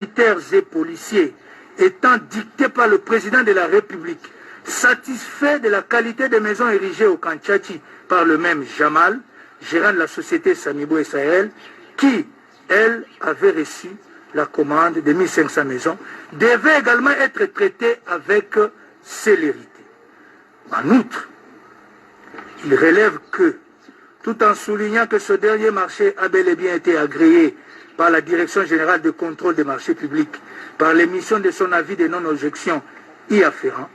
militaires et policiers étant dictés par le président de la République, satisfait de la qualité des maisons érigées au Kanchachi par le même Jamal, gérant de la société Samibo Sahel, qui, elle, avait reçu la commande de 1500 maisons, devait également être traité avec célérité. En outre, il relève que, tout en soulignant que ce dernier marché a bel et bien été agréé par la Direction générale de contrôle des marchés publics, par l'émission de son avis de non-objection y afférent,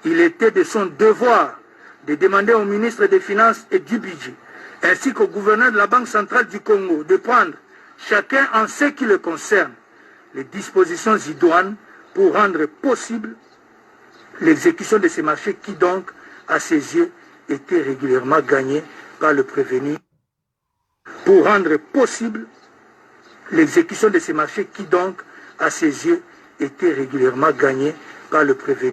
il était de son devoir de demander au ministre des Finances et du Budget, ainsi qu'au gouverneur de la Banque centrale du Congo, de prendre, chacun en ce qui le concerne, les dispositions idoines pour rendre possible l'exécution de ces marchés qui donc, à ses yeux, étaient régulièrement gagnés par le prévenu. Pour rendre possible l'exécution de ces marchés qui donc, à ses yeux, étaient régulièrement gagnés par le prévenu.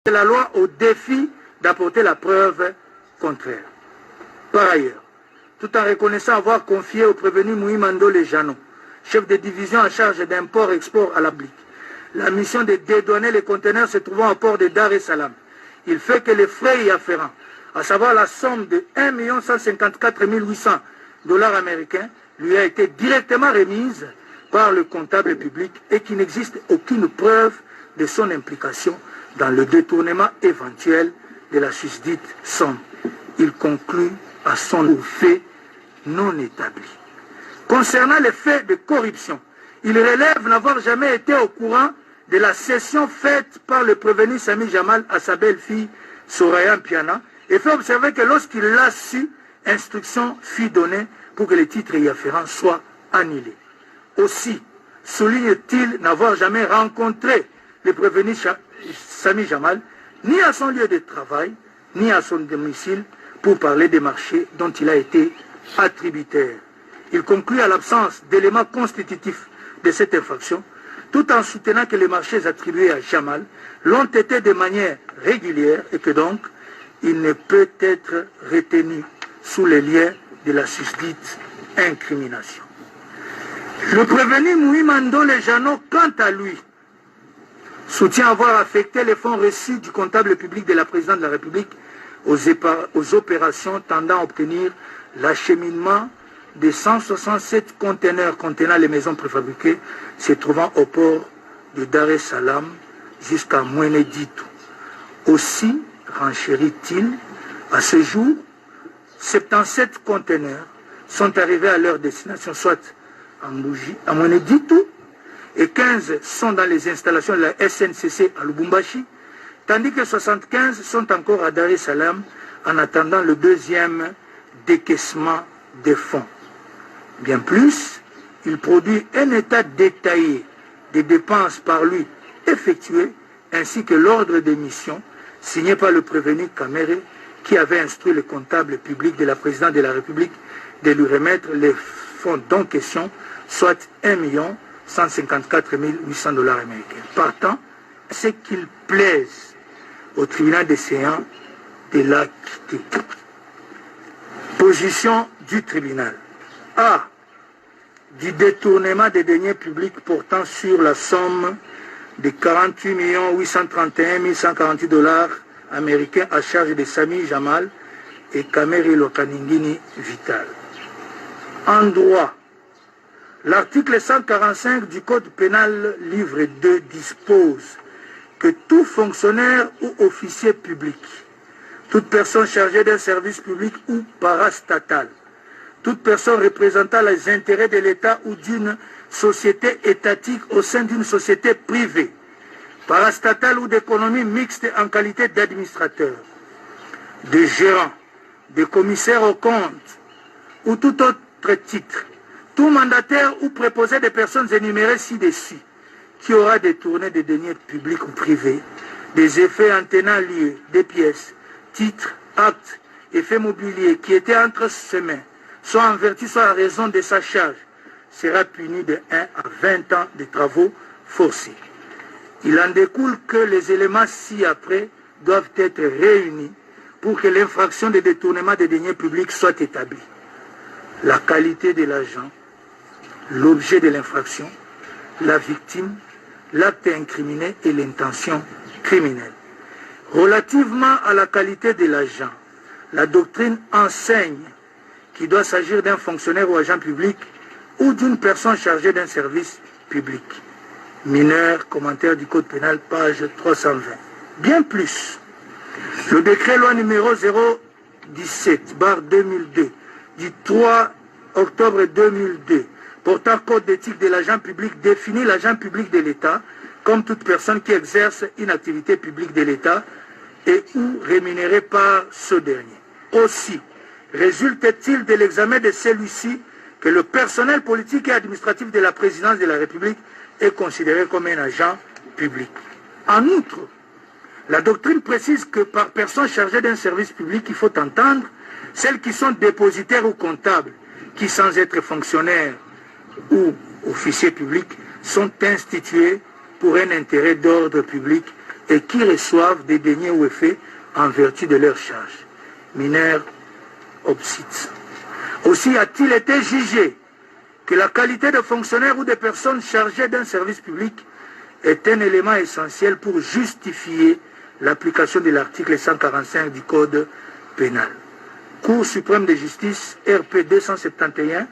La loi au défi d'apporter la preuve contraire. Par ailleurs, tout en reconnaissant avoir confié au prévenu Mouimando Lejano, chef de division en charge d'import-export à la BLIC, la mission de dédouaner les conteneurs se trouvant au port de Dar es Salaam, il fait que les frais y afférents, à savoir la somme de 1 154 800 $ américains, lui a été directement remise par le comptable public et qu'il n'existe aucune preuve de son implication dans le détournement éventuel de la susdite somme. Il conclut à son fait non établi. Concernant les faits de corruption, il relève n'avoir jamais été au courant de la cession faite par le prévenu Sami Jamal à sa belle-fille Soraya Mpiana et fait observer que lorsqu'il l'a su, instruction fut donnée pour que les titres y afférents soient annulés. Aussi, souligne-t-il n'avoir jamais rencontré le prévenu Sami Jamal, ni à son lieu de travail, ni à son domicile, pour parler des marchés dont il a été attributaire. Il conclut à l'absence d'éléments constitutifs de cette infraction, tout en soutenant que les marchés attribués à Jamal l'ont été de manière régulière et que donc il ne peut être retenu sous les liens de la susdite incrimination. Le prévenu Mouimando Lejano, quant à lui, soutient avoir affecté les fonds reçus du comptable public de la présidente de la République aux opérations tendant à obtenir l'acheminement de 167 conteneurs contenant les maisons préfabriquées se trouvant au port de Dar es Salaam jusqu'à Mweneditu. Aussi, renchérit-il, à ce jour, 77 conteneurs sont arrivés à leur destination, soit à Mweneditu, et 15 sont dans les installations de la SNCC à Lubumbashi, tandis que 75 sont encore à Dar es Salaam en attendant le deuxième décaissement des fonds. Bien plus, il produit un état détaillé des dépenses par lui effectuées, ainsi que l'ordre de mission signé par le prévenu Kamere, qui avait instruit le comptable public de la présidente de la République de lui remettre les fonds en question, soit 1 154 800 $ américains. Partant, c'est qu'il plaise au tribunal des séants de l'acquitter. Position du tribunal. A. Du détournement des deniers publics portant sur la somme de 48 831 148 $ américains à charge de Sami Jamal et Kamere Lokaningini Vital. En droit, l'article 145 du Code pénal, livre 2, dispose que tout fonctionnaire ou officier public, toute personne chargée d'un service public ou parastatal, toute personne représentant les intérêts de l'État ou d'une société étatique au sein d'une société privée, parastatale ou d'économie mixte en qualité d'administrateur, de gérant, de commissaire aux comptes ou tout autre titre, tout mandataire ou préposé des personnes énumérées ci-dessus, qui aura détourné des deniers publics ou privés, des effets en tenant lieu, des pièces, titres, actes, effets mobiliers qui étaient entre ses mains, soit en vertu, soit en raison de sa charge, sera puni de 1 à 20 ans de travaux forcés. Il en découle que les éléments ci-après doivent être réunis pour que l'infraction de détournement des deniers publics soit établie. La qualité de l'agent, l'objet de l'infraction, la victime, l'acte incriminé et l'intention criminelle. Relativement à la qualité de l'agent, la doctrine enseigne qu'il doit s'agir d'un fonctionnaire ou agent public ou d'une personne chargée d'un service public. Mineur, commentaire du Code pénal, page 320. Bien plus, le décret loi numéro 017/2002 du 3 octobre 2002 portant code d'éthique de l'agent public définit l'agent public de l'État comme toute personne qui exerce une activité publique de l'État et ou rémunérée par ce dernier. Aussi, résulte-t-il de l'examen de celui-ci que le personnel politique et administratif de la présidence de la République est considéré comme un agent public. En outre, la doctrine précise que par personne chargée d'un service public, il faut entendre celles qui sont dépositaires ou comptables, qui sans être fonctionnaires ou officiers publics, sont institués pour un intérêt d'ordre public et qui reçoivent des deniers ou effets en vertu de leur charge. Mineur obsite. Aussi a-t-il été jugé que la qualité de fonctionnaire ou de personne chargée d'un service public est un élément essentiel pour justifier l'application de l'article 145 du Code pénal. Cour suprême de justice, RP 271,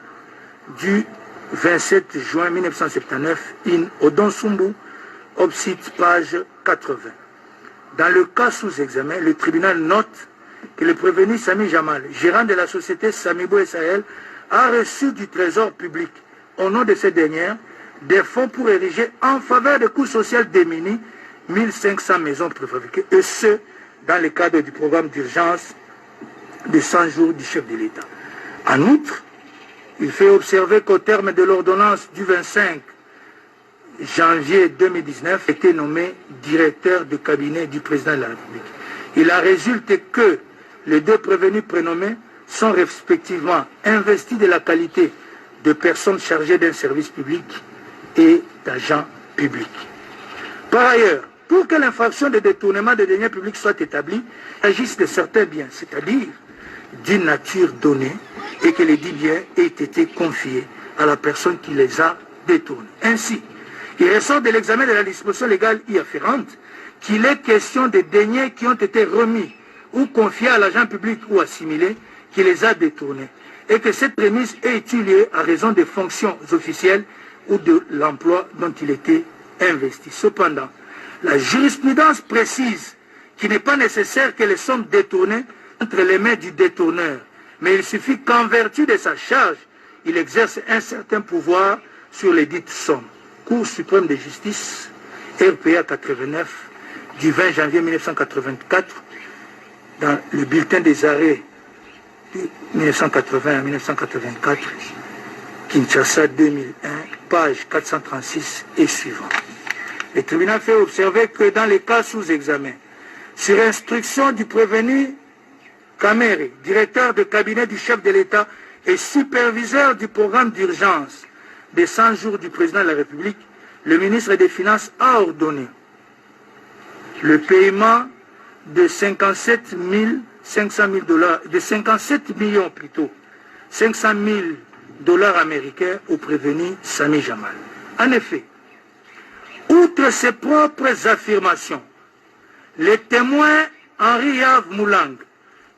du 27 juin 1979, in Odonsumbu, obsite, page 80. Dans le cas sous examen, le tribunal note que le prévenu Sami Jamal, gérant de la société Samibo Sahel, a reçu du trésor public, au nom de cette dernière, des fonds pour ériger en faveur des coûts sociaux démunis 1500 maisons préfabriquées, et ce, dans le cadre du programme d'urgence de 100 jours du chef de l'État. En outre, il fait observer qu'au terme de l'ordonnance du 25 janvier 2019, a été nommé directeur de cabinet du président de la République. Il a résulté que les deux prévenus prénommés sont respectivement investis de la qualité de personnes chargées d'un service public et d'agents publics. Par ailleurs, pour que l'infraction de détournement de deniers publics soit établie, il s'agisse de certains biens, c'est-à-dire d'une nature donnée, et que les dits biens aient été confiés à la personne qui les a détournés. Ainsi, il ressort de l'examen de la disposition légale y afférente qu'il est question des deniers qui ont été remis ou confiés à l'agent public ou assimilé qui les a détournés, et que cette remise est eu lieu à raison des fonctions officielles ou de l'emploi dont il était investi. Cependant, la jurisprudence précise qu'il n'est pas nécessaire que les sommes détournées entre les mains du détourneur, mais il suffit qu'en vertu de sa charge, il exerce un certain pouvoir sur les dites sommes. Cour suprême de justice, RPA 89, du 20 janvier 1984, dans le bulletin des arrêts de 1980 à 1984, Kinshasa 2001, page 436 et suivant. Le tribunal fait observer que dans les cas sous examen, sur instruction du prévenu Kamere, directeur de cabinet du chef de l'État et superviseur du programme d'urgence des 100 jours du président de la République, le ministre des Finances a ordonné le paiement de 57 500 000 dollars, de 57 millions plutôt, 500 000 dollars américains au prévenu Sami Jamal. En effet, outre ses propres affirmations, les témoins Henri Yves Moulang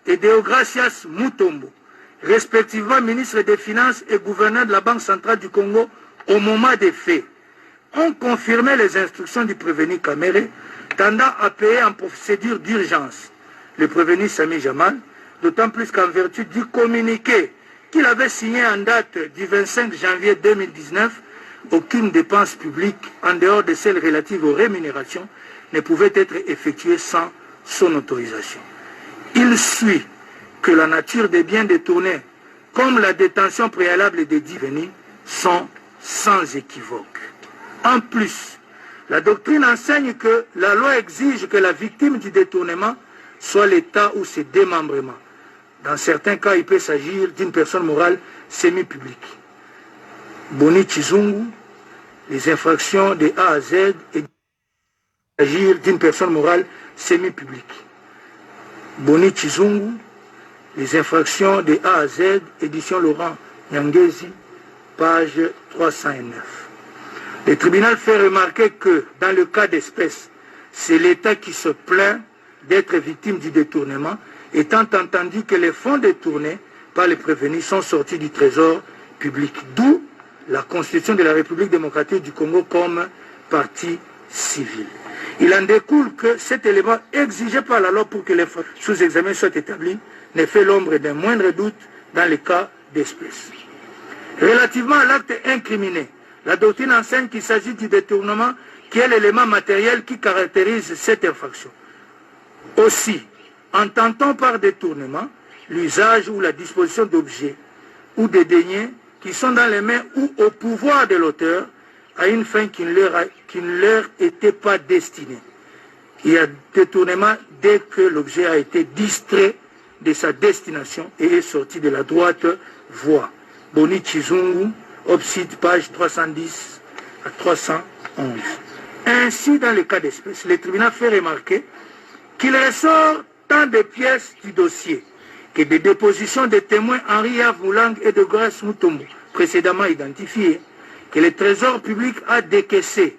et Deogracias Mutombo, respectivement ministre des Finances et gouverneur de la Banque centrale du Congo au moment des faits, ont confirmé les instructions du prévenu Kamere tendant à payer en procédure d'urgence le prévenu Sami Jamal, d'autant plus qu'en vertu du communiqué qu'il avait signé en date du 25 janvier 2019, aucune dépense publique, en dehors de celles relatives aux rémunérations, ne pouvait être effectuée sans son autorisation. Il suit que la nature des biens détournés, comme la détention préalable des dits venus, sont sans équivoque. En plus, la doctrine enseigne que la loi exige que la victime du détournement soit l'État ou ses démembrements. Dans certains cas, il peut s'agir d'une personne morale semi-publique. Boni Chizungu, les infractions de A à Z et s'agir d'une personne morale semi-publique. Boni Chizungu, les infractions de A à Z, édition Laurent Nyangezi, page 309. Le tribunal fait remarquer que, dans le cas d'espèce, c'est l'État qui se plaint d'être victime du détournement, étant entendu que les fonds détournés par les prévenus sont sortis du trésor public, d'où la constitution de la République démocratique du Congo comme partie civile. Il en découle que cet élément exigé par la loi pour que les sous-examens soient établis ne fait l'ombre d'un moindre doute dans les cas d'espèce. Relativement à l'acte incriminé, la doctrine enseigne qu'il s'agit du détournement qui est l'élément matériel qui caractérise cette infraction. Aussi, entend-on par détournement l'usage ou la disposition d'objets ou de deniers qui sont dans les mains ou au pouvoir de l'auteur à une fin qui ne leur était pas destinée. Il y a détournement dès que l'objet a été distrait de sa destination et est sorti de la droite voie. Boni Chizungu, Obside, page 310 à 311. Ainsi, dans le cas d'espèce, le tribunal fait remarquer qu'il ressort tant de pièces du dossier que des dépositions de témoins Henri Moulang et de Grace Mutombo, précédemment identifiés, que le Trésor public a décaissé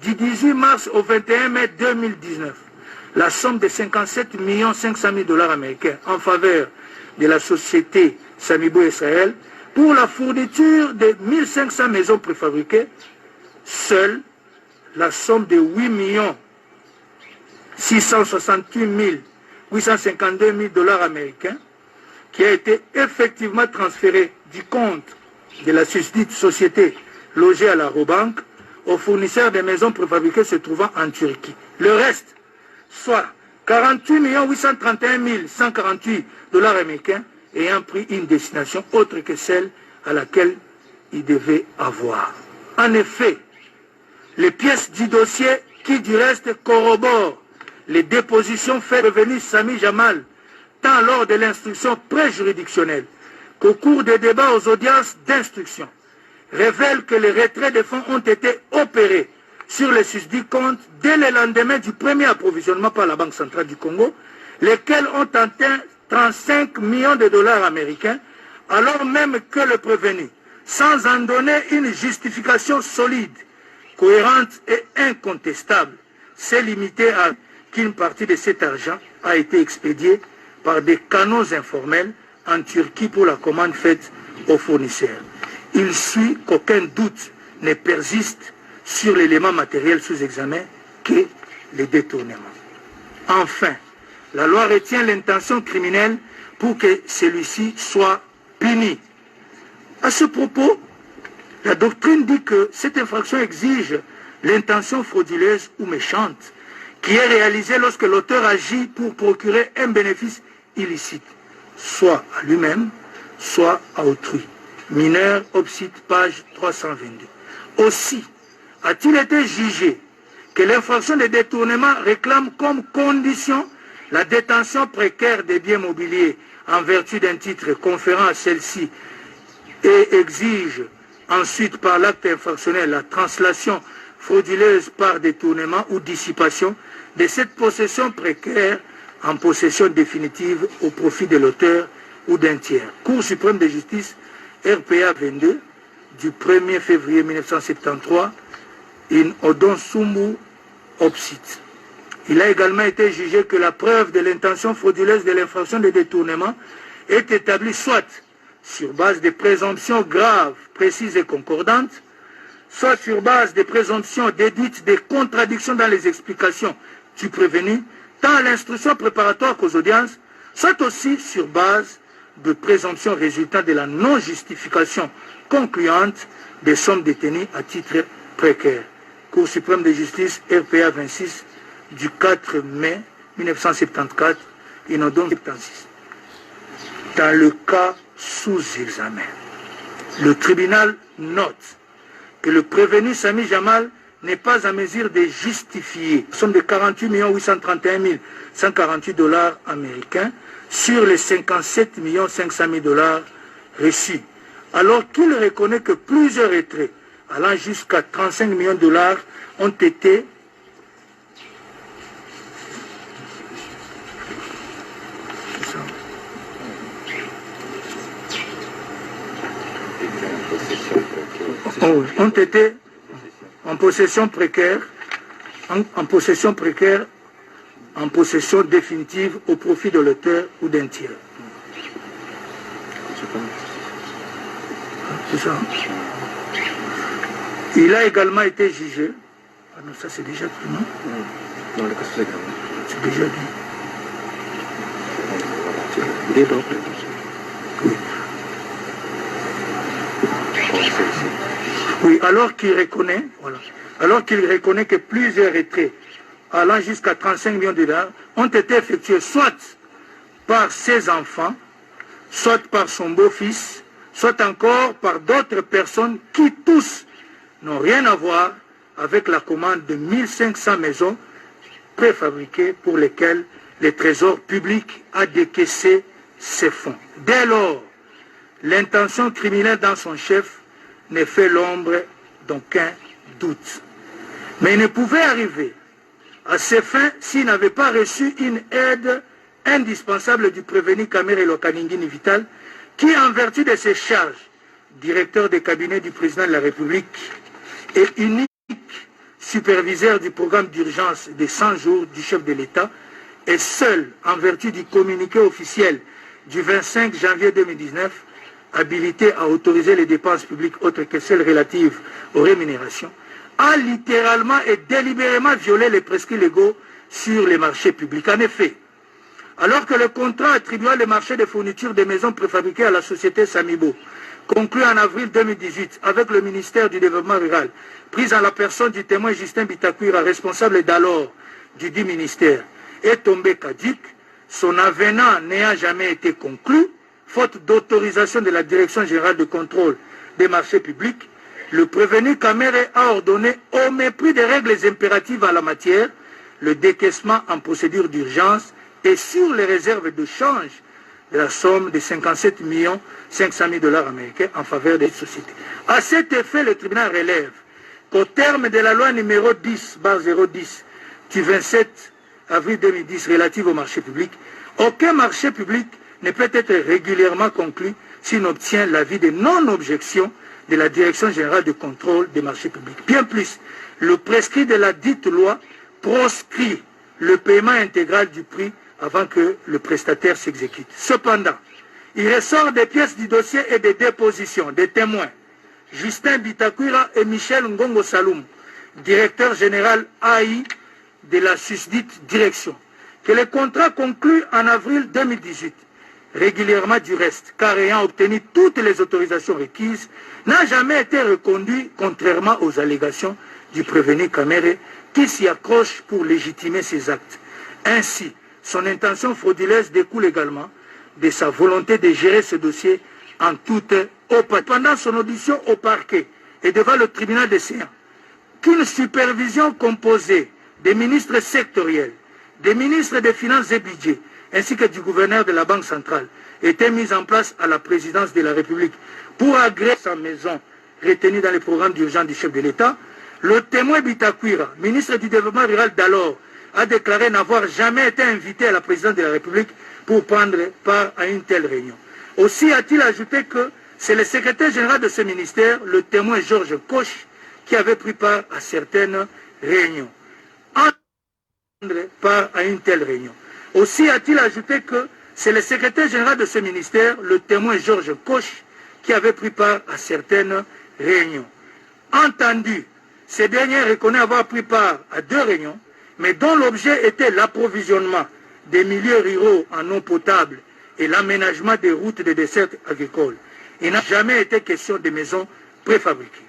du 18 mars au 21 mai 2019 la somme de 57 500 000 $ américains en faveur de la société Samibo Israël pour la fourniture de 1500 maisons préfabriquées. Seule la somme de 8 668 852 000 $ américains qui a été effectivement transférée du compte de la susdite société logée à la Robank aux fournisseurs des maisons préfabriquées se trouvant en Turquie. Le reste, soit 48 831 148 $ américains, ayant pris une destination autre que celle à laquelle il devait avoir. En effet, les pièces du dossier qui du reste corroborent les dépositions faites revenir Sami Jamal tant lors de l'instruction préjuridictionnelle qu'au cours des débats aux audiences d'instruction, révèlent que les retraits de fonds ont été opérés sur les susdits comptes dès le lendemain du premier approvisionnement par la Banque centrale du Congo, lesquels ont atteint 35 millions de $ américains, alors même que le prévenu, sans en donner une justification solide, cohérente et incontestable, s'est limité à qu'une partie de cet argent a été expédiée par des canaux informels en Turquie pour la commande faite aux fournisseurs. Il suit qu'aucun doute ne persiste sur l'élément matériel sous examen qu'est le détournement. Enfin, la loi retient l'intention criminelle pour que celui-ci soit puni. À ce propos, la doctrine dit que cette infraction exige l'intention frauduleuse ou méchante qui est réalisée lorsque l'auteur agit pour procurer un bénéfice illicite, soit à lui-même, soit à autrui. Mineur, Obside, page 322. Aussi, a-t-il été jugé que l'infraction de détournement réclame comme condition la détention précaire des biens mobiliers en vertu d'un titre conférant à celle-ci et exige ensuite par l'acte infractionnel la translation frauduleuse par détournement ou dissipation de cette possession précaire en possession définitive au profit de l'auteur ou d'un tiers. Cour suprême de justice, RPA 22, du 1er février 1973, in Odon Sumbu Obside. Il a également été jugé que la preuve de l'intention frauduleuse de l'infraction de détournement est établie soit sur base de présomptions graves, précises et concordantes, soit sur base de présomptions déduites des contradictions dans les explications du prévenu, tant à l'instruction préparatoire qu'aux audiences, soit aussi sur base de présomptions résultant de la non-justification concluante des sommes détenues à titre précaire. Cour suprême de justice, RPA 26, du 4 mai 1974, Inodon 76. Dans le cas sous examen, le tribunal note que le prévenu Sami Jamal n'est pas en mesure de justifier la somme de 48 831 148 $ américains sur les 57 500 000 $ reçus, alors qu'il reconnaît que plusieurs retraits allant jusqu'à 35 millions de $ ont été possession ont été en possession précaire, en possession précaire, en possession définitive au profit de l'auteur ou d'un tiers. C'est ça. Il a également été jugé. Ah non, ça c'est déjà dit, non? Non, le cas c'est déjà dit. Oui. Oui, alors qu'il reconnaît, voilà, alors qu'il reconnaît que plusieurs retraits allant jusqu'à 35 millions de dollars ont été effectués soit par ses enfants, soit par son beau-fils, soit encore par d'autres personnes qui tous n'ont rien à voir avec la commande de 1500 maisons préfabriquées pour lesquelles le Trésor public a décaissé ses fonds. Dès lors, l'intention criminelle dans son chef ne fait l'ombre d'aucun doute. Mais il ne pouvait arriver à ces fins s'il n'avait pas reçu une aide indispensable du prévenu Kamere Lokaningini Vital, qui, en vertu de ses charges, directeur des cabinets du président de la République et unique superviseur du programme d'urgence des 100 jours du chef de l'État, est seul, en vertu du communiqué officiel du 25 janvier 2019, habilité à autoriser les dépenses publiques autres que celles relatives aux rémunérations, a littéralement et délibérément violé les prescrits légaux sur les marchés publics. En effet, alors que le contrat attribuant les marchés de fourniture des maisons préfabriquées à la société Samibo, conclu en avril 2018 avec le ministère du Développement rural, pris en la personne du témoin Justin Bitakwira, responsable d'alors du dit ministère, est tombé caduc, son avenant n'ayant jamais été conclu, faute d'autorisation de la Direction générale de contrôle des marchés publics, le prévenu Kamere a ordonné, au mépris des règles impératives en la matière, le décaissement en procédure d'urgence et sur les réserves de change de la somme de 57 500 000 $ américains en faveur des sociétés. À cet effet, le tribunal relève qu'au terme de la loi numéro 10/010 du 27 avril 2010 relative au marché public, aucun marché public ne peut être régulièrement conclu s'il obtient l'avis de non-objection de la Direction générale de contrôle des marchés publics. Bien plus, le prescrit de la dite loi proscrit le paiement intégral du prix avant que le prestataire s'exécute. Cependant, il ressort des pièces du dossier et des dépositions des témoins Justin Bitakwira et Michel Ngongo Saloum, directeur général AI de la susdite direction, que le contrat conclu en avril 2018, régulièrement du reste, car ayant obtenu toutes les autorisations requises, n'a jamais été reconduit, contrairement aux allégations du prévenu Kamere, qui s'y accroche pour légitimer ses actes. Ainsi, son intention frauduleuse découle également de sa volonté de gérer ce dossier en toute opaque. Pendant son audition au parquet et devant le tribunal des séances, qu'une supervision composée des ministres sectoriels, des ministres des Finances et Budget, ainsi que du gouverneur de la Banque centrale, était mise en place à la présidence de la République pour agréer sa maison retenue dans le programme d'urgence du chef de l'État, le témoin Bitakwira, ministre du Développement rural d'alors, a déclaré n'avoir jamais été invité à la présidence de la République pour prendre part à une telle réunion. Aussi a-t-il ajouté que c'est le secrétaire général de ce ministère, le témoin Georges Koch, qui avait pris part à certaines réunions. Aussi a-t-il ajouté que c'est le secrétaire général de ce ministère, le témoin Georges Koch, qui avait pris part à certaines réunions. Entendu, ce dernier reconnaît avoir pris part à 2 réunions, mais dont l'objet était l'approvisionnement des milieux ruraux en eau potable et l'aménagement des routes de dessertes agricoles. Il n'a jamais été question de maisons préfabriquées.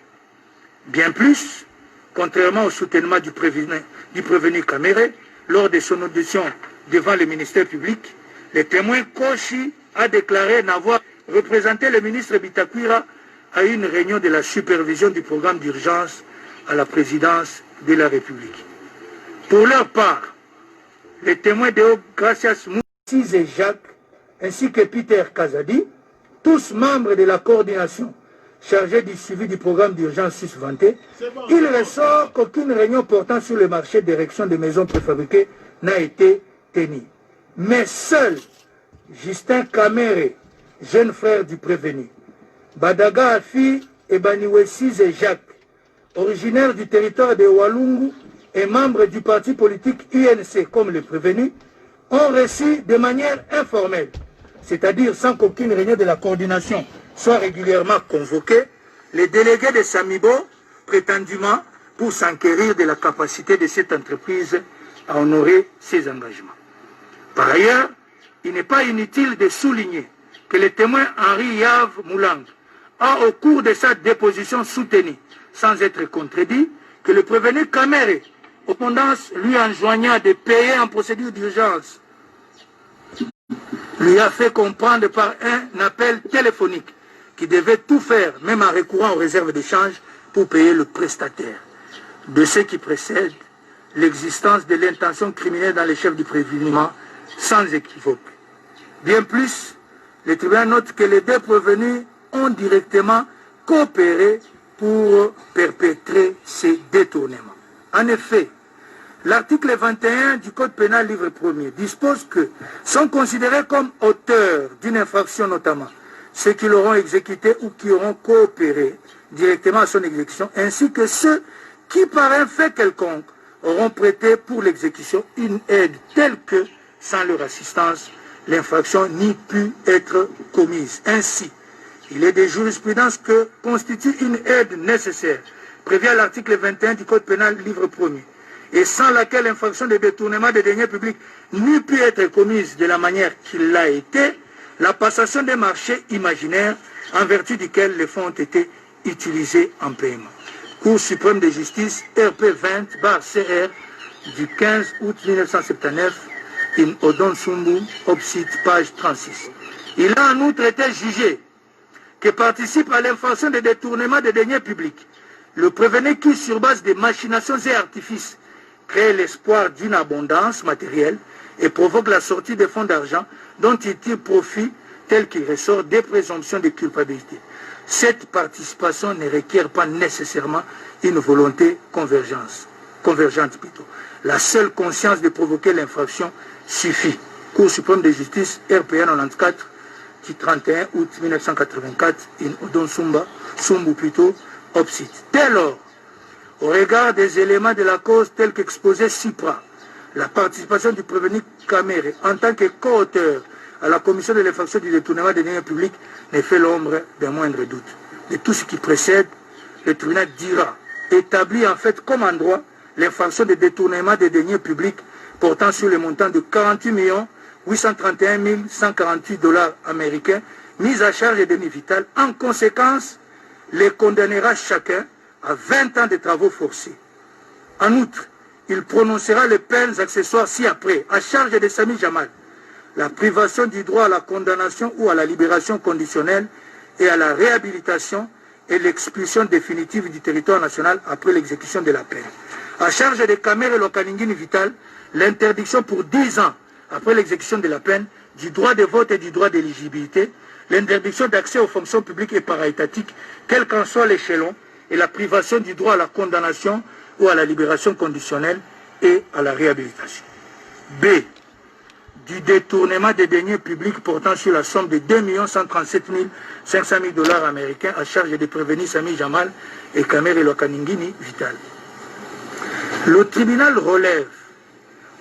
Bien plus, contrairement au soutènement du prévenu Kamere, lors de son audition devant le ministère public, le témoin Kochi a déclaré n'avoir représenté le ministre Bitakwira à une réunion de la supervision du programme d'urgence à la présidence de la République. Pour leur part, les témoins de Gracias Moussis et Jacques, ainsi que Peter Kazadi, tous membres de la coordination chargée du suivi du programme d'urgence susvanté, il ressort qu'aucune réunion portant sur le marché d'érection de maisons préfabriquées n'a été tenue. Mais seul Justin Kamere, jeune frère du prévenu, Badaga Afi Ebaniwesize Jacques, originaire du territoire de Walungu et membre du parti politique UNC comme le prévenu, ont reçu de manière informelle, c'est-à-dire sans qu'aucune réunion de la coordination soit régulièrement convoquée, les délégués de Samibo, prétendument pour s'enquérir de la capacité de cette entreprise à honorer ses engagements. Par ailleurs, il n'est pas inutile de souligner que le témoin Henri Yave Moulang a, au cours de sa déposition, soutenu, sans être contredit, que le prévenu Kamere, au condens lui enjoignant de payer en procédure d'urgence, lui a fait comprendre par un appel téléphonique qu'il devait tout faire, même en recourant aux réserves d'échange, pour payer le prestataire. De ce qui précède l'existence de l'intention criminelle dans les chefs du préveniment, sans équivoque. Bien plus, le tribunal note que les deux prévenus ont directement coopéré pour perpétrer ces détournements. En effet, l'article 21 du Code pénal livre 1er dispose que sont considérés comme auteurs d'une infraction notamment ceux qui l'auront exécuté ou qui auront coopéré directement à son exécution, ainsi que ceux qui par un fait quelconque auront prêté pour l'exécution une aide telle que, sans leur assistance, l'infraction n'y pu être commise. Ainsi, il est des jurisprudences que constitue une aide nécessaire, prévue à l'article 21 du Code pénal livre 1er, et sans laquelle l'infraction de détournement des deniers publics n'eût pu être commise de la manière qu'il l'a été, la passation des marchés imaginaires en vertu duquel les fonds ont été utilisés en paiement. Cour suprême de justice RP 20/CR du 15 août 1979, in Odon Sumbu, Opsit, page 36. Il a en outre été jugé que participe à l'infraction de détournement des deniers publics le prévenu qui, sur base de machinations et artifices, crée l'espoir d'une abondance matérielle et provoque la sortie des fonds d'argent dont il tire profit tel qu'il ressort des présomptions de culpabilité. Cette participation ne requiert pas nécessairement une volonté convergente plutôt. La seule conscience de provoquer l'infraction suffit. Cour suprême de justice, RPN 94, du 31 août 1984, in Odon Sumbu plutôt, Opsit. Dès lors, au regard des éléments de la cause tels qu'exposés supra, la participation du prévenu Kamere en tant que co-auteur à la commission de l'infraction du détournement des deniers publics ne fait l'ombre d'un moindre doute. De tout ce qui précède, le tribunal dira, établit en fait comme en droit l'infraction de détournement des deniers publics portant sur le montant de 48 831 148 $ américains mis à charge des deniers vitales. En conséquence, les condamnera chacun à 20 ans de travaux forcés. En outre, il prononcera les peines accessoires ci-après, à charge de Sami Jamal, la privation du droit à la condamnation ou à la libération conditionnelle et à la réhabilitation et l'expulsion définitive du territoire national après l'exécution de la peine. À charge de Kamere Lokaningini Vital, l'interdiction pour 10 ans après l'exécution de la peine du droit de vote et du droit d'éligibilité, l'interdiction d'accès aux fonctions publiques et para-étatiques, quel qu'en soit l'échelon, et la privation du droit à la condamnation ou à la libération conditionnelle et à la réhabilitation. B. Du détournement des deniers publics portant sur la somme de 2 137 500 $ américains à charge des prévenus Sami Jamal et Kamere Lokaningini Vital. Le tribunal relève,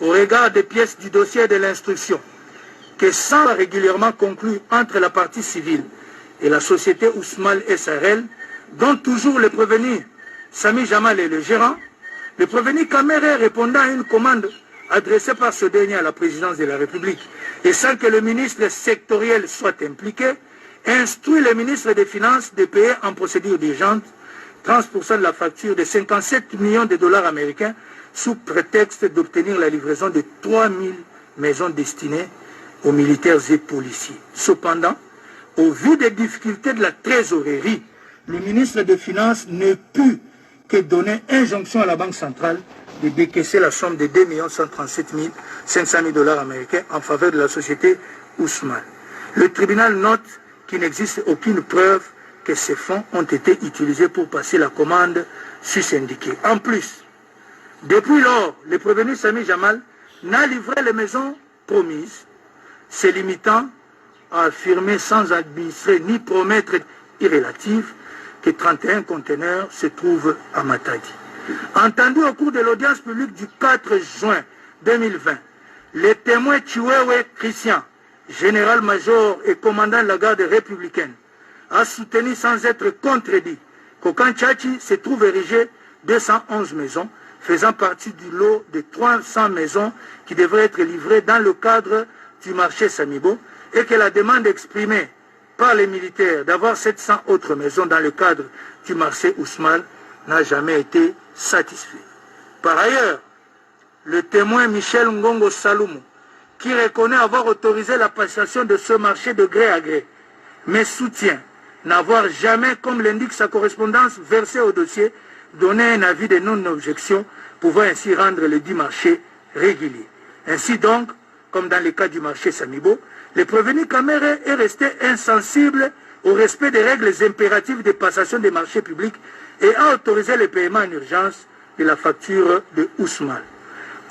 au regard des pièces du dossier de l'instruction, que sans régulièrement conclu entre la partie civile et la société Ousmal SRL, dont toujours le prévenu Sami Jamal est le gérant, le prévenu Kamere répondant à une commande adressée par ce dernier à la présidence de la République et sans que le ministre sectoriel soit impliqué, instruit le ministre des Finances de payer en procédure d'urgence 30% de la facture de 57 millions de $ américains sous prétexte d'obtenir la livraison de 3000 maisons destinées aux militaires et policiers. Cependant, au vu des difficultés de la trésorerie, le ministre des Finances ne put que donner injonction à la Banque centrale de décaisser la somme de 2 137 500 $ américains en faveur de la société Ousmane. Le tribunal note qu'il n'existe aucune preuve que ces fonds ont été utilisés pour passer la commande sus-indiquée. En plus, depuis lors, le prévenu Sami Jamal n'a livré les maisons promises, se limitant à affirmer sans administrer ni promettre irrélative que 31 conteneurs se trouvent à Matadi. Entendu au cours de l'audience publique du 4 juin 2020, les témoins Chiwewe Christian, général-major et commandant de la garde républicaine, a soutenu sans être contredit qu'au camp Tchachi se trouve érigé 211 maisons, faisant partie du lot de 300 maisons qui devraient être livrées dans le cadre du marché Samibo, et que la demande exprimée par les militaires d'avoir 700 autres maisons dans le cadre du marché Ousmane n'a jamais été satisfaite. Par ailleurs, le témoin Michel Ngongo Saloumou, qui reconnaît avoir autorisé la passation de ce marché de gré à gré, mais soutient n'avoir jamais, comme l'indique sa correspondance versée au dossier, donné un avis de non-objection, pouvant ainsi rendre le dit marché régulier. Ainsi donc, comme dans le cas du marché Samibo, le prévenu Kamere est resté insensible au respect des règles impératives de passation des marchés publics et a autorisé le paiement en urgence de la facture de Ousmane.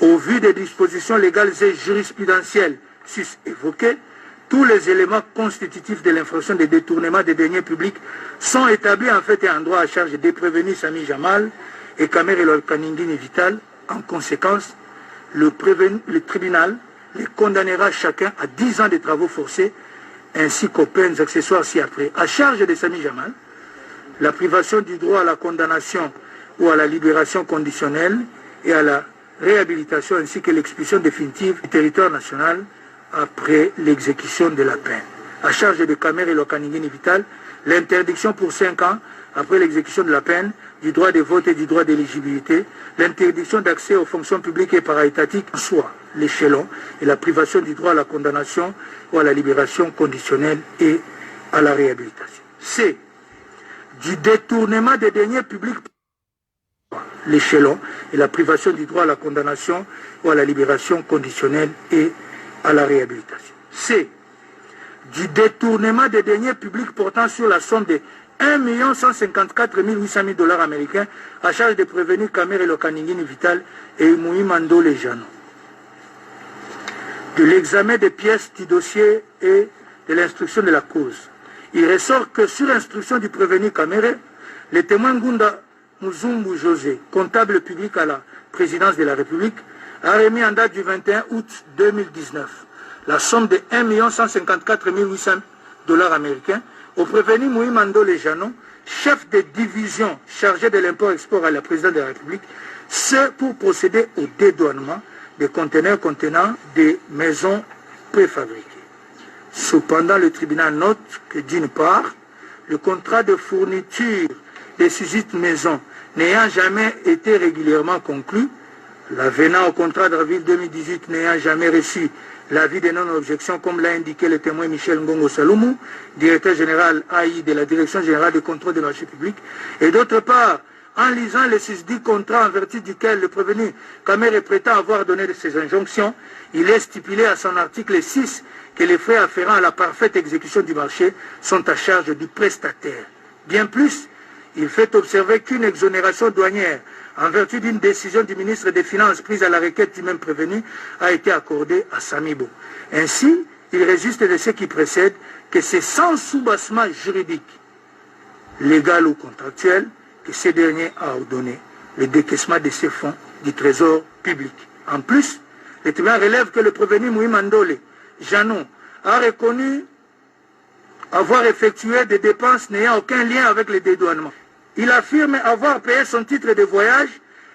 Au vu des dispositions légales et jurisprudentielles sus-évoquées, tous les éléments constitutifs de l'infraction de détournement des deniers publics sont établis en fait et en droit à charge des prévenus Sami Jamal et Kamere Lolkaningini Vital. En conséquence, le tribunal les condamnera chacun à 10 ans de travaux forcés ainsi qu'aux peines accessoires ci-après. À charge de Sami Jamal, la privation du droit à la condamnation ou à la libération conditionnelle et à la réhabilitation ainsi que l'expulsion définitive du territoire national après l'exécution de la peine. À charge de Kamere Lolkaningini Vital, l'interdiction pour 5 ans après l'exécution de la peine du droit de vote et du droit d'éligibilité, l'interdiction d'accès aux fonctions publiques et para-étatiques, soit l'échelon, et la privation du droit à la condamnation ou à la libération conditionnelle et à la réhabilitation. C. Du détournement des deniers publics, l'échelon, et la privation du droit à la condamnation ou à la libération conditionnelle et à la réhabilitation. C. Du détournement des deniers publics portant sur la somme de 1 154 800 000 $ américains à charge des prévenus Kamere Lolkaningini Vital et Moui-Mando Lejano. De l'examen des pièces du dossier et de l'instruction de la cause, il ressort que sur l'instruction du prévenu Kamere, le témoin Ngunda Muzumbu José, comptable public à la présidence de la République, a remis en date du 21 août 2019 la somme de 1 154 800 $ américains au prévenu Moui-Mando Lejano, chef de division chargé de l'import-export à la présidence de la République, ce pour procéder au dédouanement des conteneurs contenant des maisons préfabriquées. Cependant, le tribunal note que d'une part, le contrat de fourniture des susdites maisons n'ayant jamais été régulièrement conclu, l'avenant au contrat d'avril 2018 n'ayant jamais reçu l'avis de non-objection, comme l'a indiqué le témoin Michel Ngongo Saloumou, directeur général AI de la Direction générale de contrôle des marchés publics, et d'autre part, en lisant le susdit contrat en vertu duquel le prévenu Kamere prétend avoir donné ses injonctions, il est stipulé à son article 6 que les frais afférents à la parfaite exécution du marché sont à charge du prestataire. Bien plus, il fait observer qu'une exonération douanière en vertu d'une décision du ministre des Finances prise à la requête du même prévenu, a été accordée à Samibo. Ainsi, il résulte de ce qui précède que c'est sans soubassement juridique, légal ou contractuel, que ce dernier a ordonné le décaissement de ces fonds du trésor public. En plus, le tribunal relève que le prévenu Moui-Mando Lejano a reconnu avoir effectué des dépenses n'ayant aucun lien avec le dédouanement. Il affirme avoir payé son titre de voyage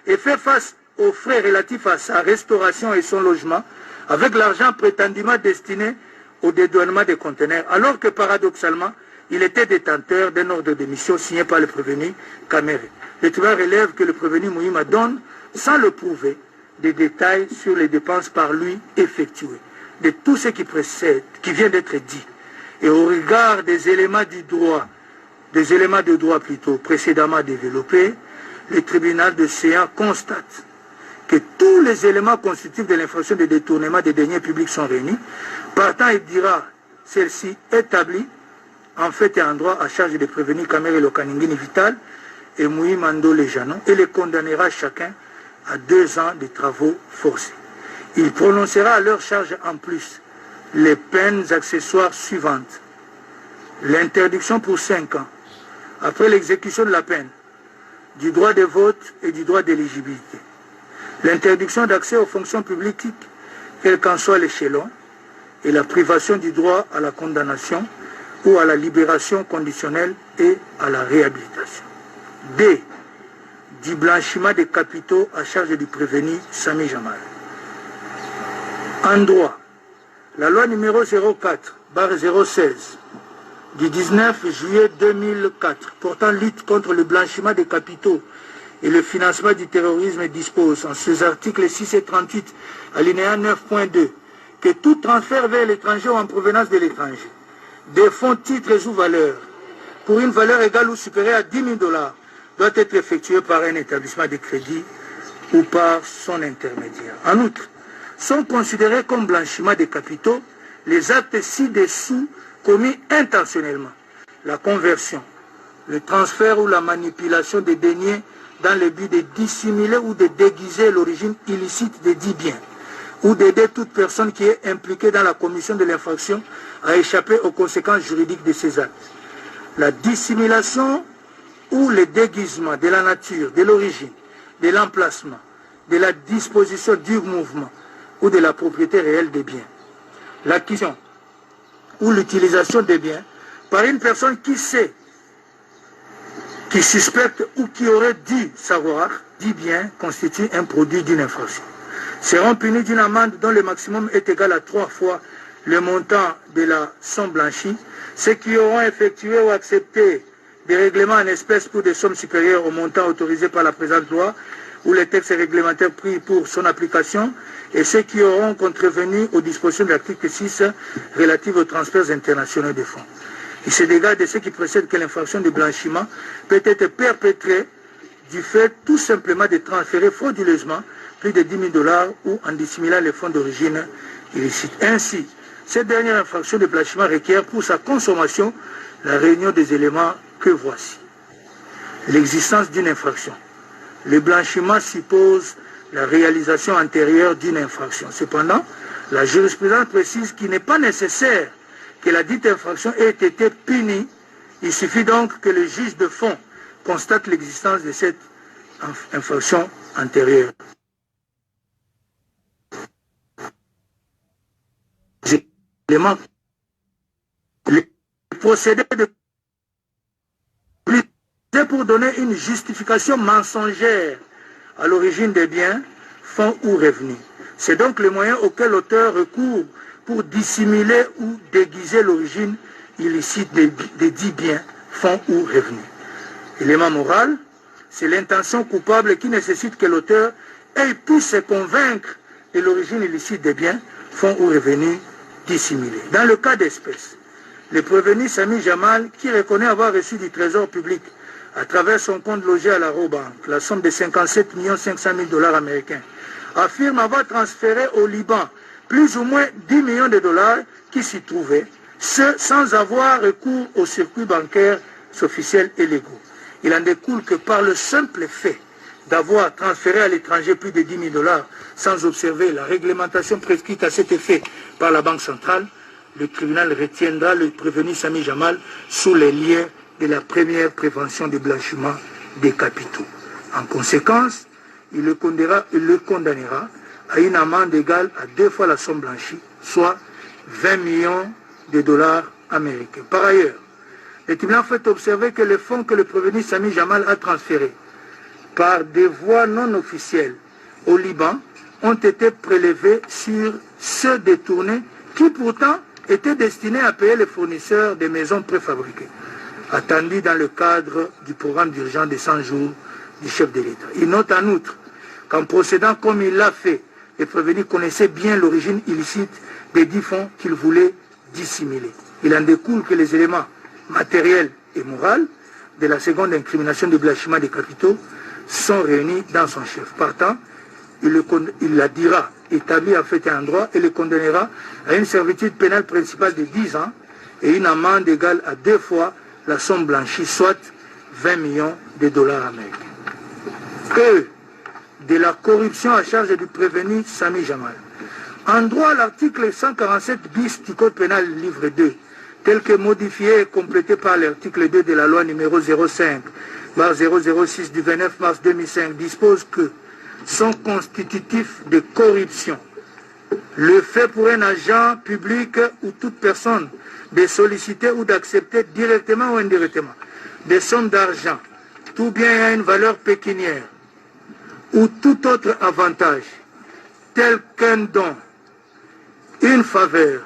et fait face aux frais relatifs à sa restauration et son logement avec l'argent prétendument destiné au dédouanement des conteneurs, alors que paradoxalement, il était détenteur d'un ordre de mission signé par le prévenu Kamere. Le tribunal relève que le prévenu Moui-Ma donne, sans le prouver, des détails sur les dépenses par lui effectuées, de tout ce qui précède, qui vient d'être dit. Et au regard des éléments du droit, précédemment développés, le tribunal de Séan constate que tous les éléments constitutifs de l'infraction de détournement des deniers publics sont réunis. Partant, il dira celle-ci établie en fait et en droit à charge des prévenus Kamere Lolkaningini Vital et Moui-Mando Lejano et les condamnera chacun à 2 ans de travaux forcés. Il prononcera à leur charge en plus les peines accessoires suivantes. L'interdiction pour 5 ans après l'exécution de la peine, du droit de vote et du droit d'éligibilité, l'interdiction d'accès aux fonctions publiques, quel qu'en soit l'échelon, et la privation du droit à la condamnation ou à la libération conditionnelle et à la réhabilitation. D. Du blanchiment des capitaux à charge du prévenu Samy Jamal. En droit, la loi numéro 04/016 du 19 juillet 2004 portant lutte contre le blanchiment des capitaux et le financement du terrorisme dispose en ses articles 6 et 38, alinéa 9.2, que tout transfert vers l'étranger ou en provenance de l'étranger, des fonds, titres ou valeurs, pour une valeur égale ou supérieure à 10 000 $, doit être effectué par un établissement de crédit ou par son intermédiaire. En outre, sont considérés comme blanchiment des capitaux les actes ci-dessous commis intentionnellement: la conversion, le transfert ou la manipulation des deniers dans le but de dissimuler ou de déguiser l'origine illicite des dits biens, ou d'aider toute personne qui est impliquée dans la commission de l'infraction à échapper aux conséquences juridiques de ces actes. La dissimulation ou le déguisement de la nature, de l'origine, de l'emplacement, de la disposition du mouvement ou de la propriété réelle des biens. L'acquisition ou l'utilisation des biens par une personne qui sait, qui suspecte ou qui aurait dû savoir, dit bien, constitue un produit d'une infraction. Seront punis d'une amende dont le maximum est égal à 3 fois le montant de la somme blanchie, ceux qui auront effectué ou accepté des règlements en espèces pour des sommes supérieures au montant autorisé par la présente loi ou les textes réglementaires pris pour son application, et ceux qui auront contrevenu aux dispositions de l'article 6 relatives aux transferts internationaux de fonds. Il se dégage de ce qui précède que l'infraction de blanchiment peut être perpétrée du fait tout simplement de transférer frauduleusement plus de 10 000 $ ou en dissimulant les fonds d'origine illicite. Ainsi, cette dernière infraction de blanchiment requiert pour sa consommation la réunion des éléments que voici. L'existence d'une infraction. Le blanchiment suppose la réalisation antérieure d'une infraction. Cependant, la jurisprudence précise qu'il n'est pas nécessaire que la dite infraction ait été punie. Il suffit donc que le juge de fond constate l'existence de cette infraction antérieure. Le procédé de pour donner une justification mensongère à l'origine des biens, fonds ou revenus. C'est donc le moyen auquel l'auteur recourt pour dissimuler ou déguiser l'origine illicite des dits biens, fonds ou revenus. Élément moral, c'est l'intention coupable qui nécessite que l'auteur ait pu se convaincre de l'origine illicite des biens, fonds ou revenus dissimulés. Dans le cas d'espèce, le prévenu Samy Jamal, qui reconnaît avoir reçu du trésor public à travers son compte logé à la Robank, la somme de 57 500 000 $ américains, affirme avoir transféré au Liban plus ou moins 10 millions de dollars qui s'y trouvaient, ce sans avoir recours aux circuits bancaires officiels et légaux. Il en découle que par le simple fait d'avoir transféré à l'étranger plus de 10 000 $ sans observer la réglementation prescrite à cet effet par la Banque centrale, le tribunal retiendra le prévenu Samy Jamal sous les liens de la première prévention du blanchiment des capitaux. En conséquence, il le condamnera à une amende égale à 2 fois la somme blanchie, soit 20 millions de dollars américains. Par ailleurs, le tribunal fait observer que les fonds que le prévenu Samy Jamal a transférés par des voies non officielles au Liban ont été prélevés sur ceux détournés qui pourtant étaient destinés à payer les fournisseurs des maisons préfabriquées, attendu dans le cadre du programme d'urgence de 100 jours du chef de l'État. Il note en outre qu'en procédant comme il l'a fait, le prévenu connaissait bien l'origine illicite des 10 fonds qu'il voulait dissimuler. Il en découle que les éléments matériels et moraux de la seconde incrimination de blanchiment des capitaux sont réunis dans son chef. Partant, il la dira établi en fait et en droit et le condamnera à une servitude pénale principale de 10 ans et une amende égale à 2 fois la somme blanchie, soit 20 millions de dollars américains. De la corruption à charge du prévenu Samy Jamal. En droit, l'article 147 bis du Code pénal, livre 2, tel que modifié et complété par l'article 2 de la loi numéro 05/006 du 29 mars 2005, dispose que sont constitutifs de corruption le fait pour un agent public ou toute personne de solliciter ou d'accepter directement ou indirectement des sommes d'argent, tout bien à une valeur pécuniaire ou tout autre avantage, tel qu'un don, une faveur,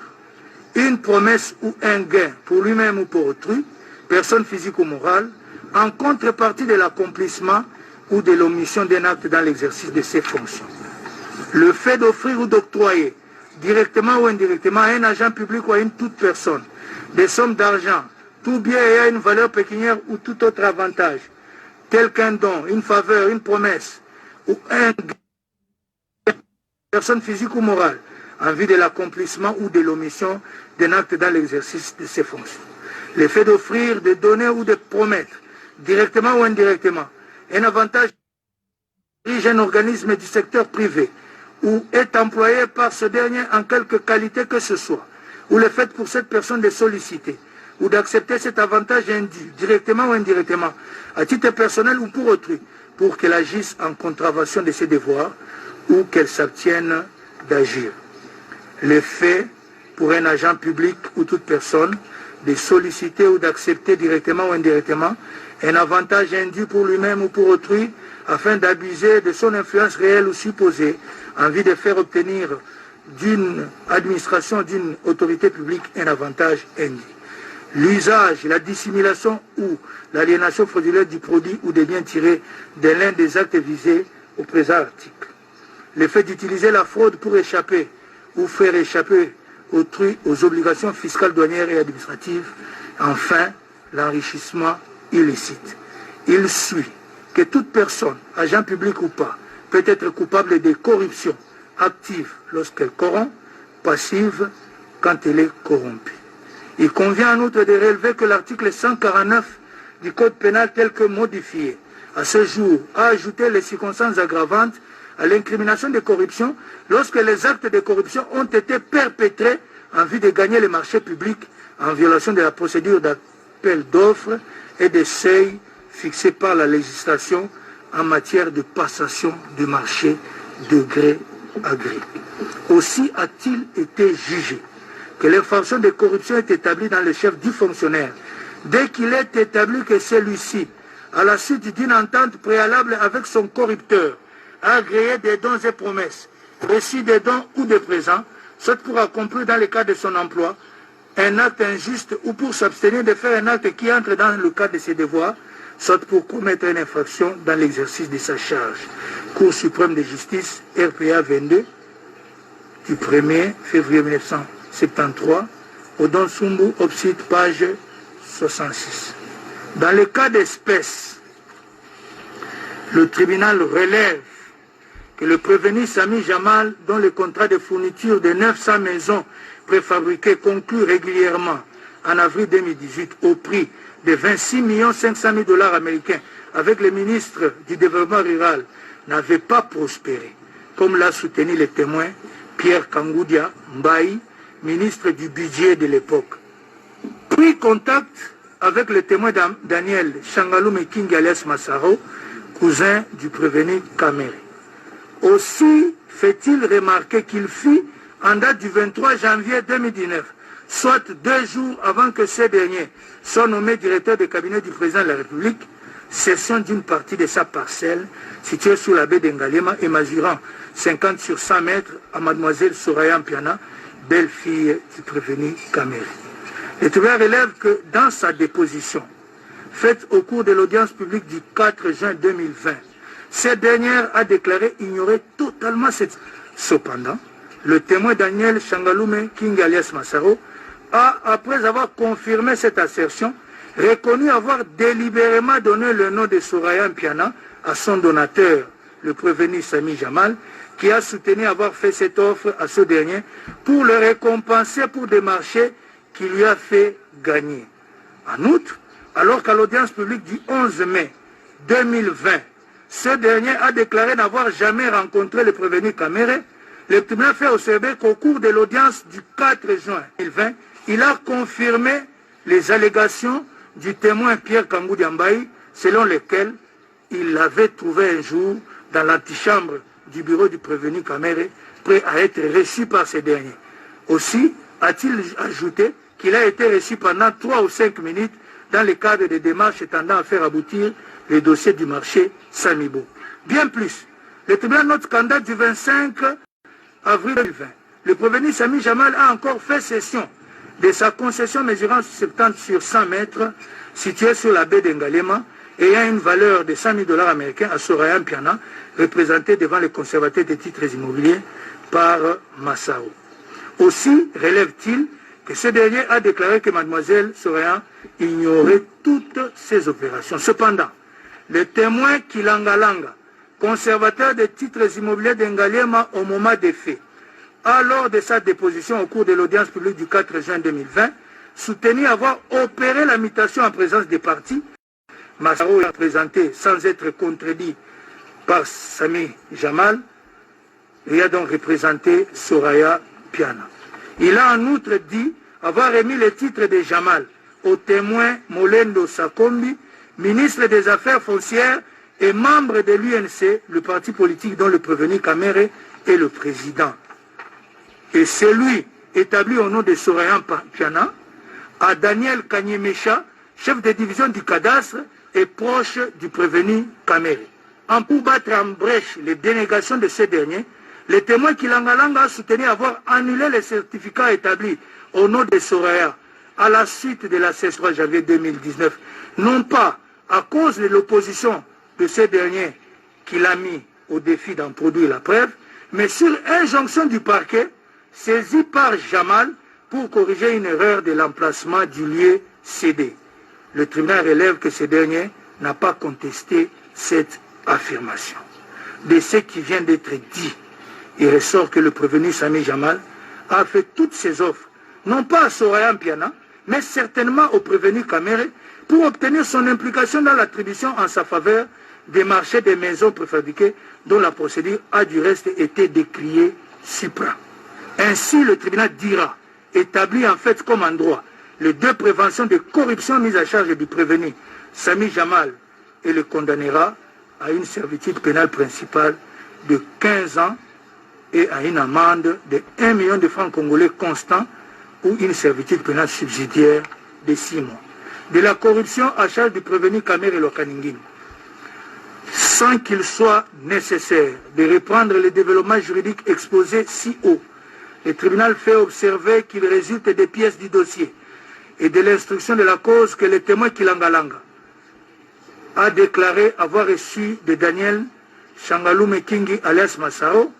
une promesse ou un gain pour lui-même ou pour autrui, personne physique ou morale, en contrepartie de l'accomplissement ou de l'omission d'un acte dans l'exercice de ses fonctions. Le fait d'offrir ou d'octroyer, directement ou indirectement, à un agent public ou à une toute personne, des sommes d'argent, tout bien ayant une valeur pécuniaire ou tout autre avantage, tel qu'un don, une faveur, une promesse, ou un gain, personne physique ou morale, en vue de l'accomplissement ou de l'omission d'un acte dans l'exercice de ses fonctions. Le fait d'offrir, de donner ou de promettre, directement ou indirectement, un avantage dirige un organisme du secteur privé ou est employé par ce dernier en quelque qualité que ce soit, ou le fait pour cette personne de solliciter ou d'accepter cet avantage indu, directement ou indirectement, à titre personnel ou pour autrui, pour qu'elle agisse en contravention de ses devoirs ou qu'elle s'abstienne d'agir. Le fait pour un agent public ou toute personne de solliciter ou d'accepter directement ou indirectement un avantage indu pour lui-même ou pour autrui afin d'abuser de son influence réelle ou supposée en vue de faire obtenir d'une administration, d'une autorité publique un avantage indu. L'usage, la dissimulation ou l'aliénation frauduleuse du produit ou des biens tirés de l'un des actes visés au présent article. Le fait d'utiliser la fraude pour échapper ou faire échapper autrui aux obligations fiscales, douanières et administratives. Enfin, l'enrichissement illicite. Il suit que toute personne, agent public ou pas, peut être coupable de corruption active lorsqu'elle corrompt, passive quand elle est corrompue. Il convient en outre de relever que l'article 149 du Code pénal tel que modifié à ce jour a ajouté les circonstances aggravantes à l'incrimination de corruption lorsque les actes de corruption ont été perpétrés en vue de gagner les marchés publics en violation de la procédure d'appel d'offres et des seuils fixés par la législation en matière de passation de marché de gré à gré. Aussi a-t-il été jugé que l'infraction de corruption est établie dans le chef du fonctionnaire dès qu'il est établi que celui-ci, à la suite d'une entente préalable avec son corrupteur, a agréé des dons et promesses, reçu des dons ou des présents, soit pour accomplir dans le cadre de son emploi un acte injuste ou pour s'abstenir de faire un acte qui entre dans le cadre de ses devoirs, soit pour commettre une infraction dans l'exercice de sa charge. Cour suprême de justice, RPA 22, du 1er février 1973, Odon Sumbu, Obsite, page 66. Dans le cas d'espèce, le tribunal relève que le prévenu Sami Jamal, dont le contrat de fourniture de 900 maisons préfabriquées conclu régulièrement en avril 2018 au prix de 26 500 000 $ américains avec le ministre du Développement rural, n'avait pas prospéré, comme l'a soutenu le témoin Pierre Kangoudia Mbaye, ministre du budget de l'époque. Pris contact avec le témoin Daniel Changalou King alias Massaro, cousin du prévenu Kamere. Aussi fait-il remarquer qu'il fit, en date du 23 janvier 2019, soit 2 jours avant que ce dernier soit nommé directeur de cabinet du président de la République, cession d'une partie de sa parcelle située sous la baie d'Engaliema et mesurant 50 sur 100 mètres à mademoiselle Soraya Mpiana, belle-fille du prévenu Kamere. Le tribunal relève que dans sa déposition, faite au cours de l'audience publique du 4 juin 2020, cette dernière a déclaré ignorer totalement cette... Cependant, le témoin Daniel Changaloume King alias Massaro a, après avoir confirmé cette assertion, reconnu avoir délibérément donné le nom de Soraya Mpiana à son donateur, le prévenu Sami Jamal, qui a soutenu avoir fait cette offre à ce dernier pour le récompenser pour des marchés qui lui a fait gagner. En outre, alors qu'à l'audience publique du 11 mai 2020, ce dernier a déclaré n'avoir jamais rencontré le prévenu Kamere, le tribunal fait observer qu'au cours de l'audience du 4 juin 2020, il a confirmé les allégations du témoin Pierre Kangou Diambaye, selon lesquelles il l'avait trouvé un jour dans l'antichambre du bureau du prévenu Kamere, prêt à être reçu par ces derniers. Aussi a-t-il ajouté qu'il a été reçu pendant 3 ou 5 minutes dans le cadre des démarches tendant à faire aboutir le dossier du marché Samibo. Bien plus, le tribunal note qu'en date du 25 avril 2020, le prévenu Sami Jamal a encore fait cession de sa concession mesurant 70 sur 100 mètres située sur la baie d'Engalema ayant une valeur de 100 000 $ américains à Soraya Mpiana, représenté devant le conservateur des titres immobiliers par Massao. Aussi relève-t-il que ce dernier a déclaré que mademoiselle Soraya ignorait toutes ces opérations. Cependant, le témoin Kilangalanga, conservateur des titres immobiliers d'Engalema au moment des faits, a lors de sa déposition au cours de l'audience publique du 4 juin 2020, soutenu avoir opéré la mutation en présence des parties. Massaro est présenté sans être contredit par Sami Jamal et a donc représenté Soraya Piana. Il a en outre dit avoir remis les titres de Jamal au témoin Molendo Sakombi, ministre des Affaires foncières et membre de l'UNC, le parti politique dont le prévenu Kamere est le président. Et celui établi au nom de Soraya Piana à Daniel Kanyemesha, chef de division du cadastre et proche du prévenu Kamere. En pour battre en brèche les dénégations de ce dernier, le témoin Kilangalanga a soutenu avoir annulé les certificats établis au nom de Soraya à la suite de la 16 janvier 2019, non pas à cause de l'opposition de ce dernier qu'il a mis au défi d'en produire la preuve, mais sur injonction du parquet saisi par Jamal pour corriger une erreur de l'emplacement du lieu cédé. Le tribunal relève que ce dernier n'a pas contesté cette affirmation. De ce qui vient d'être dit, il ressort que le prévenu Sami Jamal a fait toutes ses offres, non pas à Soraya Mpiana, mais certainement au prévenu Kamere, pour obtenir son implication dans l'attribution en sa faveur des marchés des maisons préfabriquées dont la procédure a du reste été décriée supra. Ainsi, le tribunal dira, établi en fait comme en droit, les 2 préventions de corruption mises à charge du prévenu Sami Jamal et le condamnera à une servitude pénale principale de 15 ans et à une amende de 1 million de francs congolais constants ou une servitude pénale subsidiaire de 6 mois. De la corruption à charge du prévenu Kamere Lokaningin, sans qu'il soit nécessaire de reprendre les développements juridiques exposés si haut, le tribunal fait observer qu'il résulte des pièces du dossier et de l'instruction de la cause que le témoin Kilangalanga a déclaré avoir reçu de Daniel Shangalume Kingi alias Massao,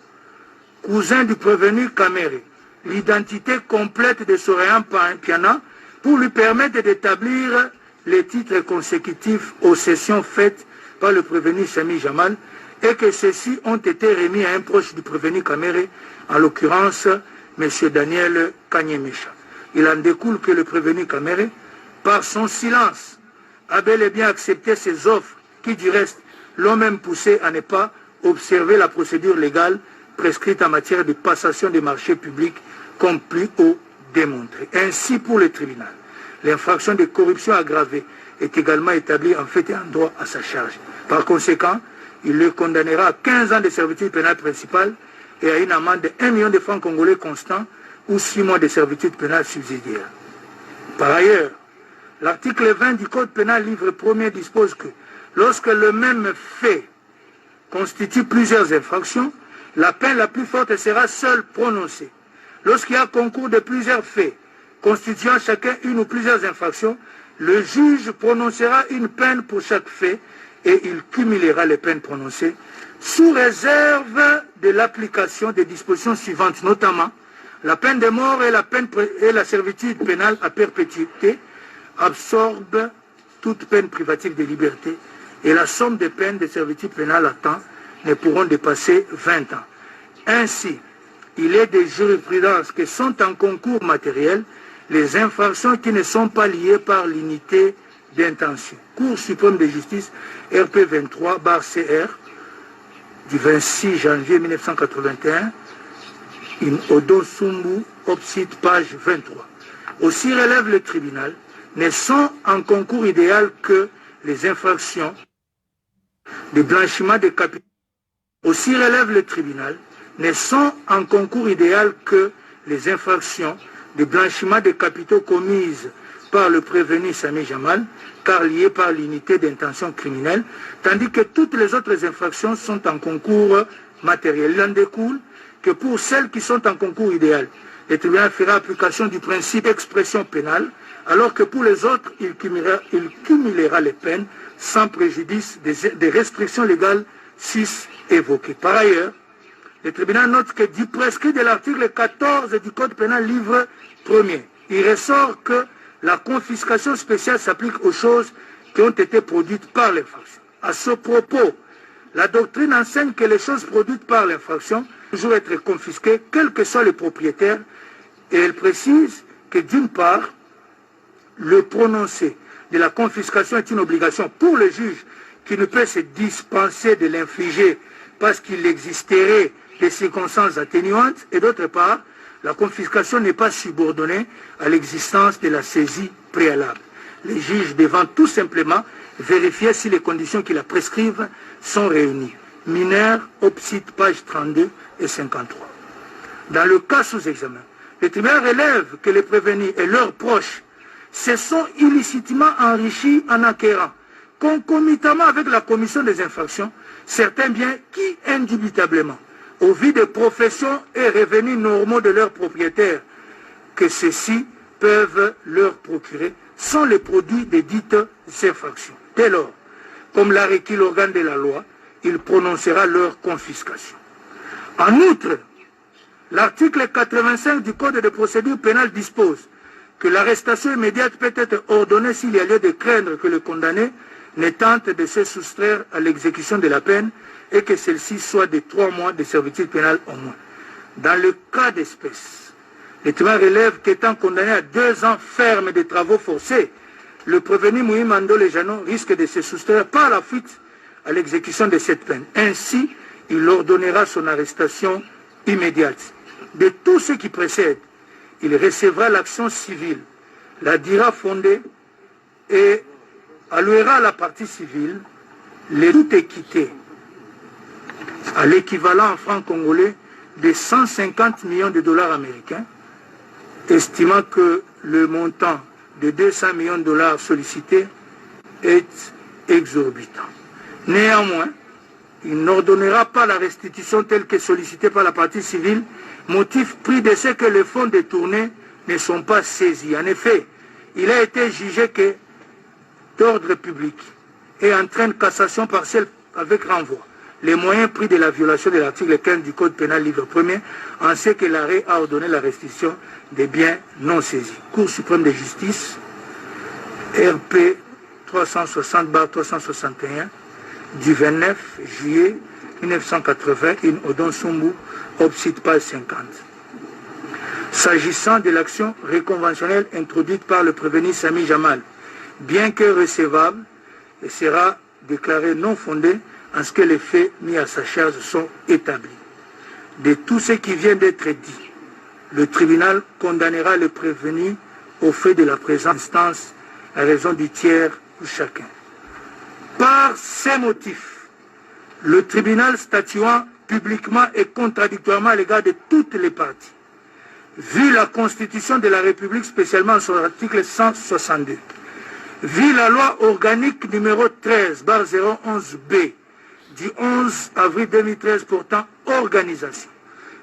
cousin du prévenu Kamere, l'identité complète de Soraya Piana pour lui permettre d'établir les titres consécutifs aux sessions faites par le prévenu Sami Jamal et que ceux-ci ont été remis à un proche du prévenu Kamere, en l'occurrence M. Daniel Kanyemesha. Il en découle que le prévenu Kamere, par son silence, a bel et bien accepté ces offres qui, du reste, l'ont même poussé à ne pas observer la procédure légale prescrite en matière de passation des marchés publics, comme plus haut démontré. Ainsi, pour le tribunal, l'infraction de corruption aggravée est également établie en fait et en droit à sa charge. Par conséquent, il le condamnera à 15 ans de servitude pénale principale et à une amende de 1 million de francs congolais constants ou 6 mois de servitude pénale subsidiaire. Par ailleurs, l'article 20 du Code pénal livre 1er dispose que lorsque le même fait constitue plusieurs infractions, la peine la plus forte sera seule prononcée. Lorsqu'il y a concours de plusieurs faits constituant chacun une ou plusieurs infractions, le juge prononcera une peine pour chaque fait et il cumulera les peines prononcées sous réserve de l'application des dispositions suivantes, notamment la peine de mort et la servitude pénale à perpétuité absorbent toute peine privative de liberté et la somme des peines de servitude pénale à temps ne pourront dépasser 20 ans. Ainsi, il est des jurisprudences qui sont en concours matériel les infractions qui ne sont pas liées par l'unité d'intention. Cour suprême de justice, RP 23/CR, du 26 janvier 1981, in Odo Sumbu, Opsite, page 23. Aussi relève le tribunal ne sont en concours idéal que les infractions de blanchiment de capitaux. Aussi relève le tribunal, ne sont en concours idéal que les infractions de blanchiment de capitaux commises par le prévenu Sami Jamal, car liées par l'unité d'intention criminelle, tandis que toutes les autres infractions sont en concours matériel. Il en découle que pour celles qui sont en concours idéal, le tribunal fera application du principe d'expression pénale, alors que pour les autres, il cumulera les peines sans préjudice des restrictions légales 6 évoquées. Par ailleurs, le tribunal note que du prescrit de l'article 14 du Code pénal livre 1er, il ressort que la confiscation spéciale s'applique aux choses qui ont été produites par l'infraction. À ce propos, la doctrine enseigne que les choses produites par l'infraction toujours être confisquées, quels que soient les propriétaires, et elle précise que d'une part, le prononcé de la confiscation est une obligation pour le juge qui ne peut se dispenser de l'infliger parce qu'il existerait des circonstances atténuantes, et d'autre part, la confiscation n'est pas subordonnée à l'existence de la saisie préalable. Les juges devant tout simplement vérifier si les conditions qui la prescrivent sont réunies. Mineur, Opsite, page 32 et 53. Dans le cas sous examen, le tribunal relève que les prévenus et leurs proches se sont illicitement enrichis en acquérant, concomitamment avec la commission des infractions, certains biens qui, indubitablement, au vu des professions et revenus normaux de leurs propriétaires, que ceux-ci peuvent leur procurer, sont les produits des dites infractions. Dès lors, comme l'a requis l'organe de la loi, il prononcera leur confiscation. En outre, l'article 85 du Code de procédure pénale dispose que l'arrestation immédiate peut être ordonnée s'il y a lieu de craindre que le condamné ne tente de se soustraire à l'exécution de la peine et que celle-ci soit de 3 mois de servitude pénale au moins. Dans le cas d'espèce, le tribunal relève qu'étant condamné à 2 ans ferme de travaux forcés, le prévenu Moui Mandole Janon risque de se soustraire par la fuite à l'exécution de cette peine. Ainsi, il ordonnera son arrestation immédiate. De tout ce qui précède, il recevra l'action civile, la dira fondée et allouera à la partie civile les toutes équités à l'équivalent en francs congolais de 150 millions de dollars américains, estimant que le montant de 200 millions de dollars sollicités est exorbitant. Néanmoins, il n'ordonnera pas la restitution telle que sollicitée par la partie civile, motif pris de ce que les fonds détournés ne sont pas saisis. En effet, il a été jugé que d'ordre public et entraîne cassation partielle avec renvoi. Les moyens pris de la violation de l'article 15 du Code pénal livre 1er, en ce que l'arrêt a ordonné la restitution des biens non saisis. Cour suprême de justice, RP 360/361, du 29 juillet 1980, in Odon Sumbu, Opsite, page 50. S'agissant de l'action réconventionnelle introduite par le prévenu Sami Jamal, bien que recevable, elle sera déclarée non fondée en ce que les faits mis à sa charge sont établis. De tout ce qui vient d'être dit, le tribunal condamnera le prévenu au fait de la présente instance à raison du tiers pour chacun. Par ces motifs, le tribunal statuant publiquement et contradictoirement à l'égard de toutes les parties, vu la Constitution de la République, spécialement son article 162, vu la loi organique numéro 13/011B du 11 avril 2013 portant organisation,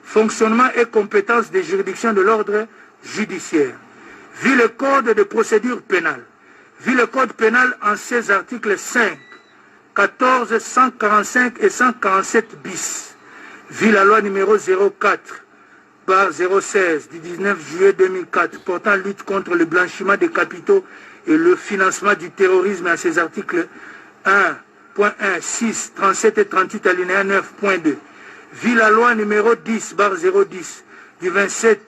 fonctionnement et compétences des juridictions de l'ordre judiciaire, vu le Code de procédure pénale, vu le Code pénal en ses articles 5, 14, 145 et 147 bis, vu la loi numéro 04/016 du 19 juillet 2004 portant lutte contre le blanchiment des capitaux et le financement du terrorisme à ses articles 1.1, 6, 37 et 38 alinéa 9.2, vu la loi numéro 10/010 du 27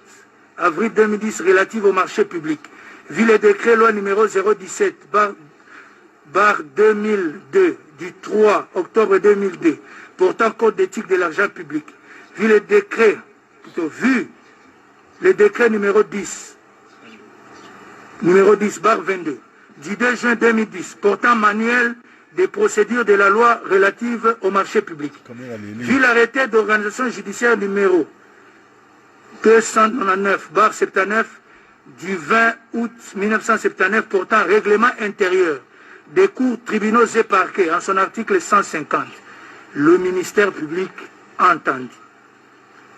avril 2010 relative au marché public, vu le décret loi numéro 017/2002 du 3 octobre 2002 portant code d'éthique de l'argent public, vu le décret numéro 10 numéro 10/22, du 2 juin 2010, portant manuel des procédures de la loi relative au marché public. Vu l'arrêté d'organisation judiciaire numéro 299/79 du 20 août 1979 portant règlement intérieur des cours, tribunaux et parquets en son article 150, le ministère public entendu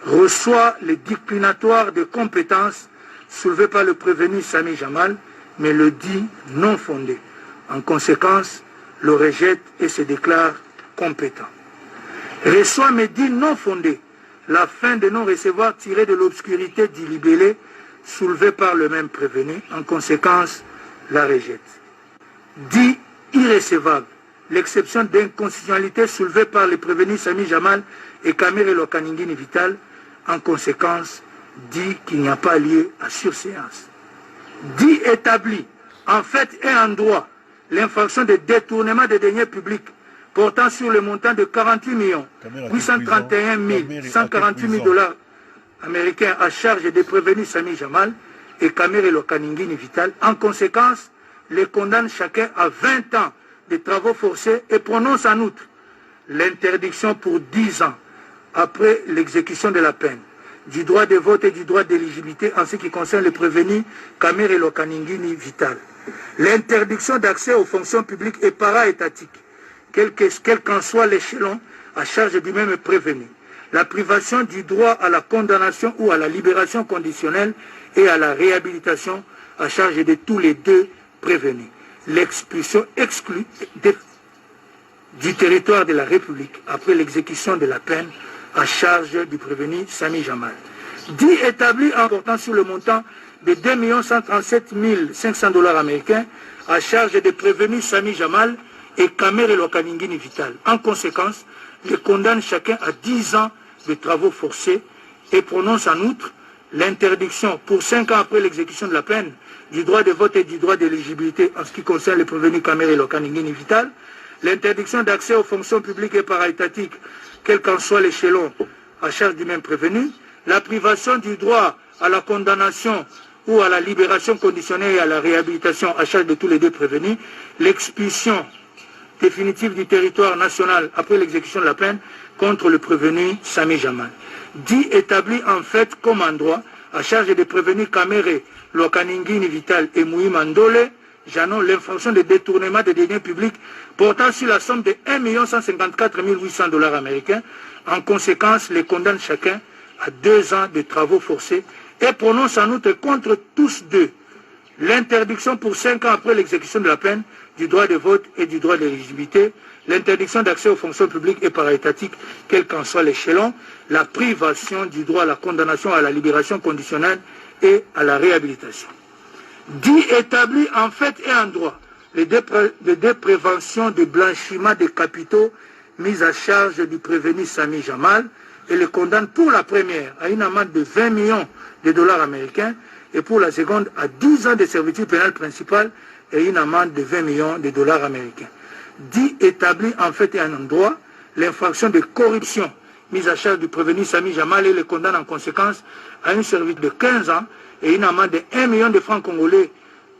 reçoit les déclinatoires de compétences soulevées par le prévenu Sami Jamal, mais le dit non fondé. En conséquence, le rejette et se déclare compétent. Reçoit mais dit non fondé la fin de non-recevoir tirée de l'obscurité du libellé soulevé par le même prévenu. En conséquence, la rejette. Dit irrécevable l'exception d'inconstitutionnalité soulevée par les prévenus Sami Jamal et Kamere Lokaningini Vital. En conséquence, dit qu'il n'y a pas lieu à surséance. Dit établi en fait et en droit l'infraction de détournement des deniers publics portant sur le montant de 48 831 148 000 dollars américains à charge des prévenus Sami Jamal et Kamere Lokaningini Vital. En conséquence, les condamne chacun à 20 ans de travaux forcés et prononce en outre l'interdiction pour 10 ans après l'exécution de la peine du droit de vote et du droit d'éligibilité en ce qui concerne les prévenus Kamere Lokaningini Vital. L'interdiction d'accès aux fonctions publiques et para-étatiques, quel qu'en soit l'échelon à charge du même prévenu. La privation du droit à la condamnation ou à la libération conditionnelle et à la réhabilitation à charge de tous les deux prévenus. L'expulsion exclue du territoire de la République après l'exécution de la peine à charge du prévenu Sami Jamal. Dit établi en portant sur le montant de 2 137 500 dollars américains à charge des prévenus Sami Jamal et Kamere Lokaningini Vital. En conséquence, les condamne chacun à 10 ans de travaux forcés et prononce en outre l'interdiction pour 5 ans après l'exécution de la peine du droit de vote et du droit d'éligibilité en ce qui concerne les prévenus Kamere Lokaningini Vital, l'interdiction d'accès aux fonctions publiques et para-étatiques, quel qu'en soit l'échelon à charge du même prévenu, la privation du droit à la condamnation ou à la libération conditionnelle et à la réhabilitation à charge de tous les deux prévenus, l'expulsion définitive du territoire national après l'exécution de la peine contre le prévenu Sami Jamal. Dit établi en fait comme en droit à charge des prévenus Kamere Lokaningini Vital et Moui Mandole Janon l'infraction de détournement des deniers publics portant sur la somme de 1 154 800 dollars américains. En conséquence, les condamne chacun à 2 ans de travaux forcés et prononce en outre contre tous deux l'interdiction pour 5 ans après l'exécution de la peine du droit de vote et du droit d'éligibilité, l'interdiction d'accès aux fonctions publiques et para-étatiques, quel qu'en soit l'échelon, la privation du droit à la condamnation, à la libération conditionnelle et à la réhabilitation. Dit établi en fait et en droit les deux préventions de blanchiment des capitaux mises à charge du prévenu Sami Jamal et les condamne pour la première à une amende de 20 millions de dollars américains et pour la seconde à 10 ans de servitude pénale principale et une amende de 20 millions de dollars américains. Dit établi en fait et en droit l'infraction de corruption mise à charge du prévenu Sami Jamal et les condamne en conséquence à une servitude de 15 ans et une amende de 1 million de francs congolais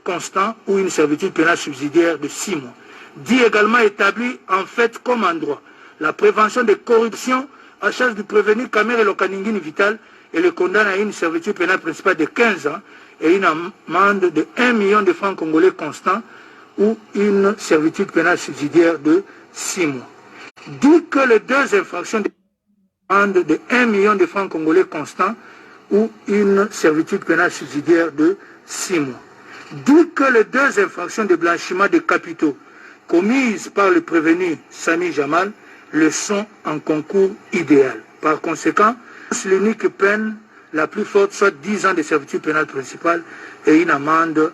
constant ou une servitude pénale subsidiaire de 6 mois. Dit également établi en fait comme en droit la prévention de corruption à charge du prévenu Kamere Lokaningini Vital et le condamne à une servitude pénale principale de 15 ans et une amende de 1 million de francs congolais constant ou une servitude pénale subsidiaire de 6 mois. Dit que les deux infractions de amende de 1 million de francs congolais constant ou une servitude pénale subsidiaire de 6 mois. Dit que les deux infractions de blanchiment de capitaux commises par le prévenu Sami Jamal le sont en concours idéal. Par conséquent, l'unique peine la plus forte soit 10 ans de servitude pénale principale et une amende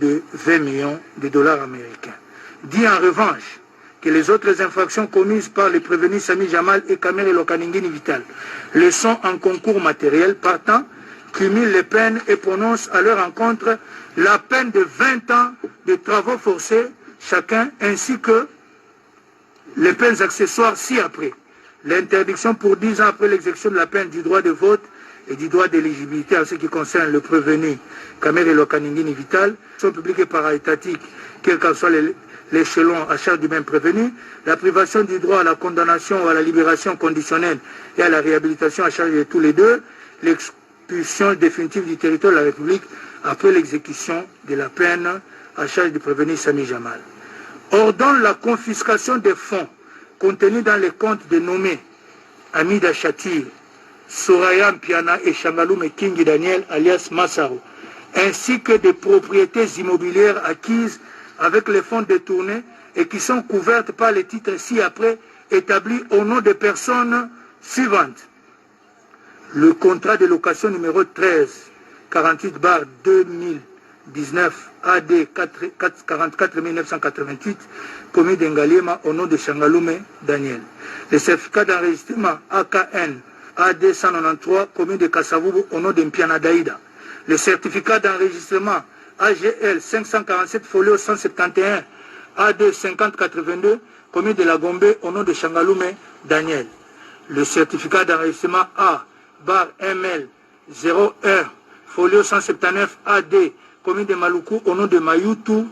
de 20 millions de dollars américains. Dit en revanche que les autres infractions commises par les prévenus Sami Jamal et Kamere Lokaningini Vital le sont en concours matériel, partant, cumulent les peines et prononcent à leur encontre la peine de 20 ans de travaux forcés chacun, ainsi que les peines accessoires ci-après. L'interdiction pour 10 ans après l'exécution de la peine du droit de vote et du droit d'éligibilité en ce qui concerne le prévenu Kamere Lokaningini Vital, sont publiques et para-étatiques, quel qu'en soit l'échelon à charge du même prévenu, la privation du droit à la condamnation ou à la libération conditionnelle et à la réhabilitation à charge de tous les deux, l'expulsion définitive du territoire de la République après l'exécution de la peine à charge du prévenu Sami Jamal. Ordonne la confiscation des fonds contenus dans les comptes dénommés Amida Chatir, Soraya Mpiana et Shangalume Kingi Daniel alias Massaro, ainsi que des propriétés immobilières acquises avec les fonds détournés et qui sont couvertes par les titres ci-après établis au nom des personnes suivantes. Le contrat de location numéro 13-48/2019 AD 44 commis d'Engaliema au nom de Shangalume Daniel. Le certificat d'enregistrement AKN AD 193 commis de Kasavubu au nom de Mpiana Daïda. Le certificat d'enregistrement AGL 547 folio 171 AD 5082 commis de la Gombe au nom de Shangalume Daniel. Le certificat d'enregistrement A/ML 01 folio 179 AD commis de Maluku au nom de Mayutu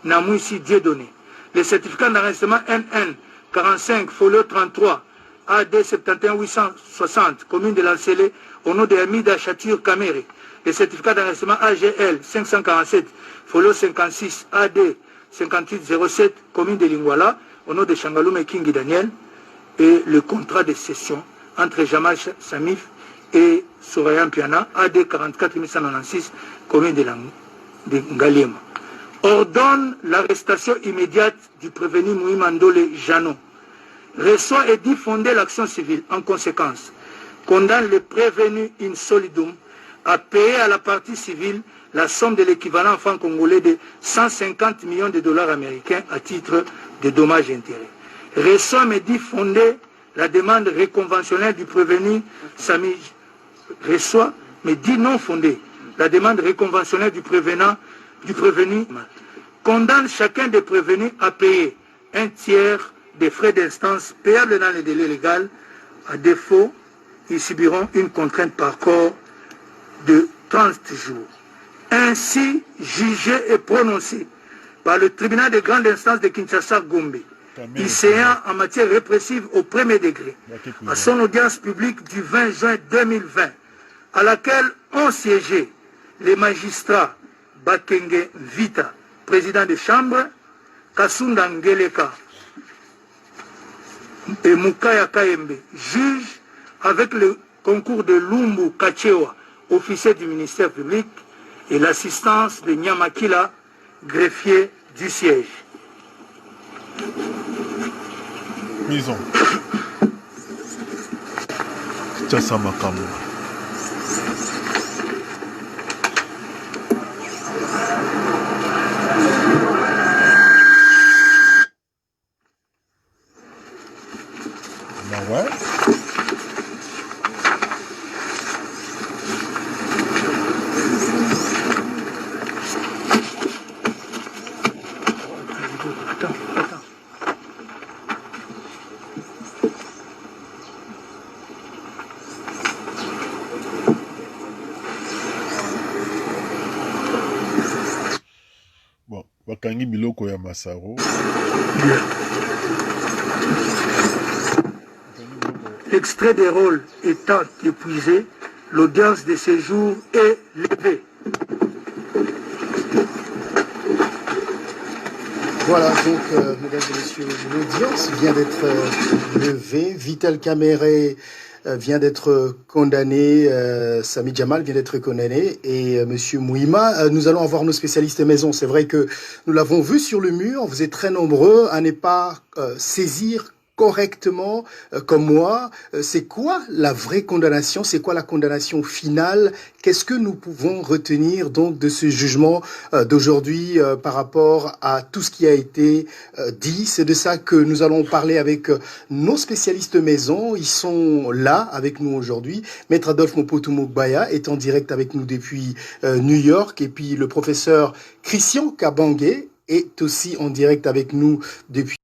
Namouissi Dieudonné. Le certificat d'enregistrement NN 45 folio 33 AD 71860 commune de Lancélé au nom de Amida Chatur Kamere. Le certificat d'enregistrement AGL 547 folio 56 AD 5807 commune de Lingwala au nom de Shangalume Kingi Daniel, et le contrat de cession entre Jamal Samif et Soraya Mpiana AD 44196 commune de Ngaliema. Ordonne l'arrestation immédiate du prévenu Mouimandole Jano. Reçoit et dit fonder l'action civile. En conséquence, condamne le prévenu in solidum à payer à la partie civile la somme de l'équivalent en francs congolais de 150 millions de dollars américains à titre de dommages et intérêts. Reçoit mais dit fonder la demande réconventionnelle du prévenu Sami. Reçoit mais dit non fondée la demande réconventionnelle du prévenu. Condamne chacun des prévenus à payer un tiers des frais d'instance payables dans les délais légaux. À défaut, ils subiront une contrainte par corps de 30 jours. Ainsi jugé et prononcé par le tribunal de grande instance de Kinshasa Gombe, lycéen en matière répressive au premier degré, à son audience publique du 20 juin 2020, à laquelle ont siégé les magistrats Bakenge Vita, président de chambre, Kasunda Ngeleka et Mukaya Kaembe, juge, avec le concours de Lumbu Kachewa, officier du ministère public, et l'assistance de Nyamakila, greffier du siège. Maison. Tchassa Makamu. Ouais. Bon, Bakangi Biloko ya Massaro. L'extrait des rôles étant épuisé, l'audience de séjour est levée. Voilà, donc, mesdames et messieurs, l'audience vient d'être levée. Vital Kamere vient d'être condamné, Sami Jamal vient d'être condamné, et Monsieur Mouima, nous allons avoir nos spécialistes maison. C'est vrai que nous l'avons vu sur le mur, vous êtes très nombreux à ne pas saisir correctement, comme moi, c'est quoi la vraie condamnation, c'est quoi la condamnation finale, qu'est-ce que nous pouvons retenir donc de ce jugement d'aujourd'hui par rapport à tout ce qui a été dit. C'est de ça que nous allons parler avec nos spécialistes maison, ils sont là avec nous aujourd'hui. Maître Adolphe Mopotu Mogbaya est en direct avec nous depuis New York, et puis le professeur Christian Kabange est aussi en direct avec nous depuis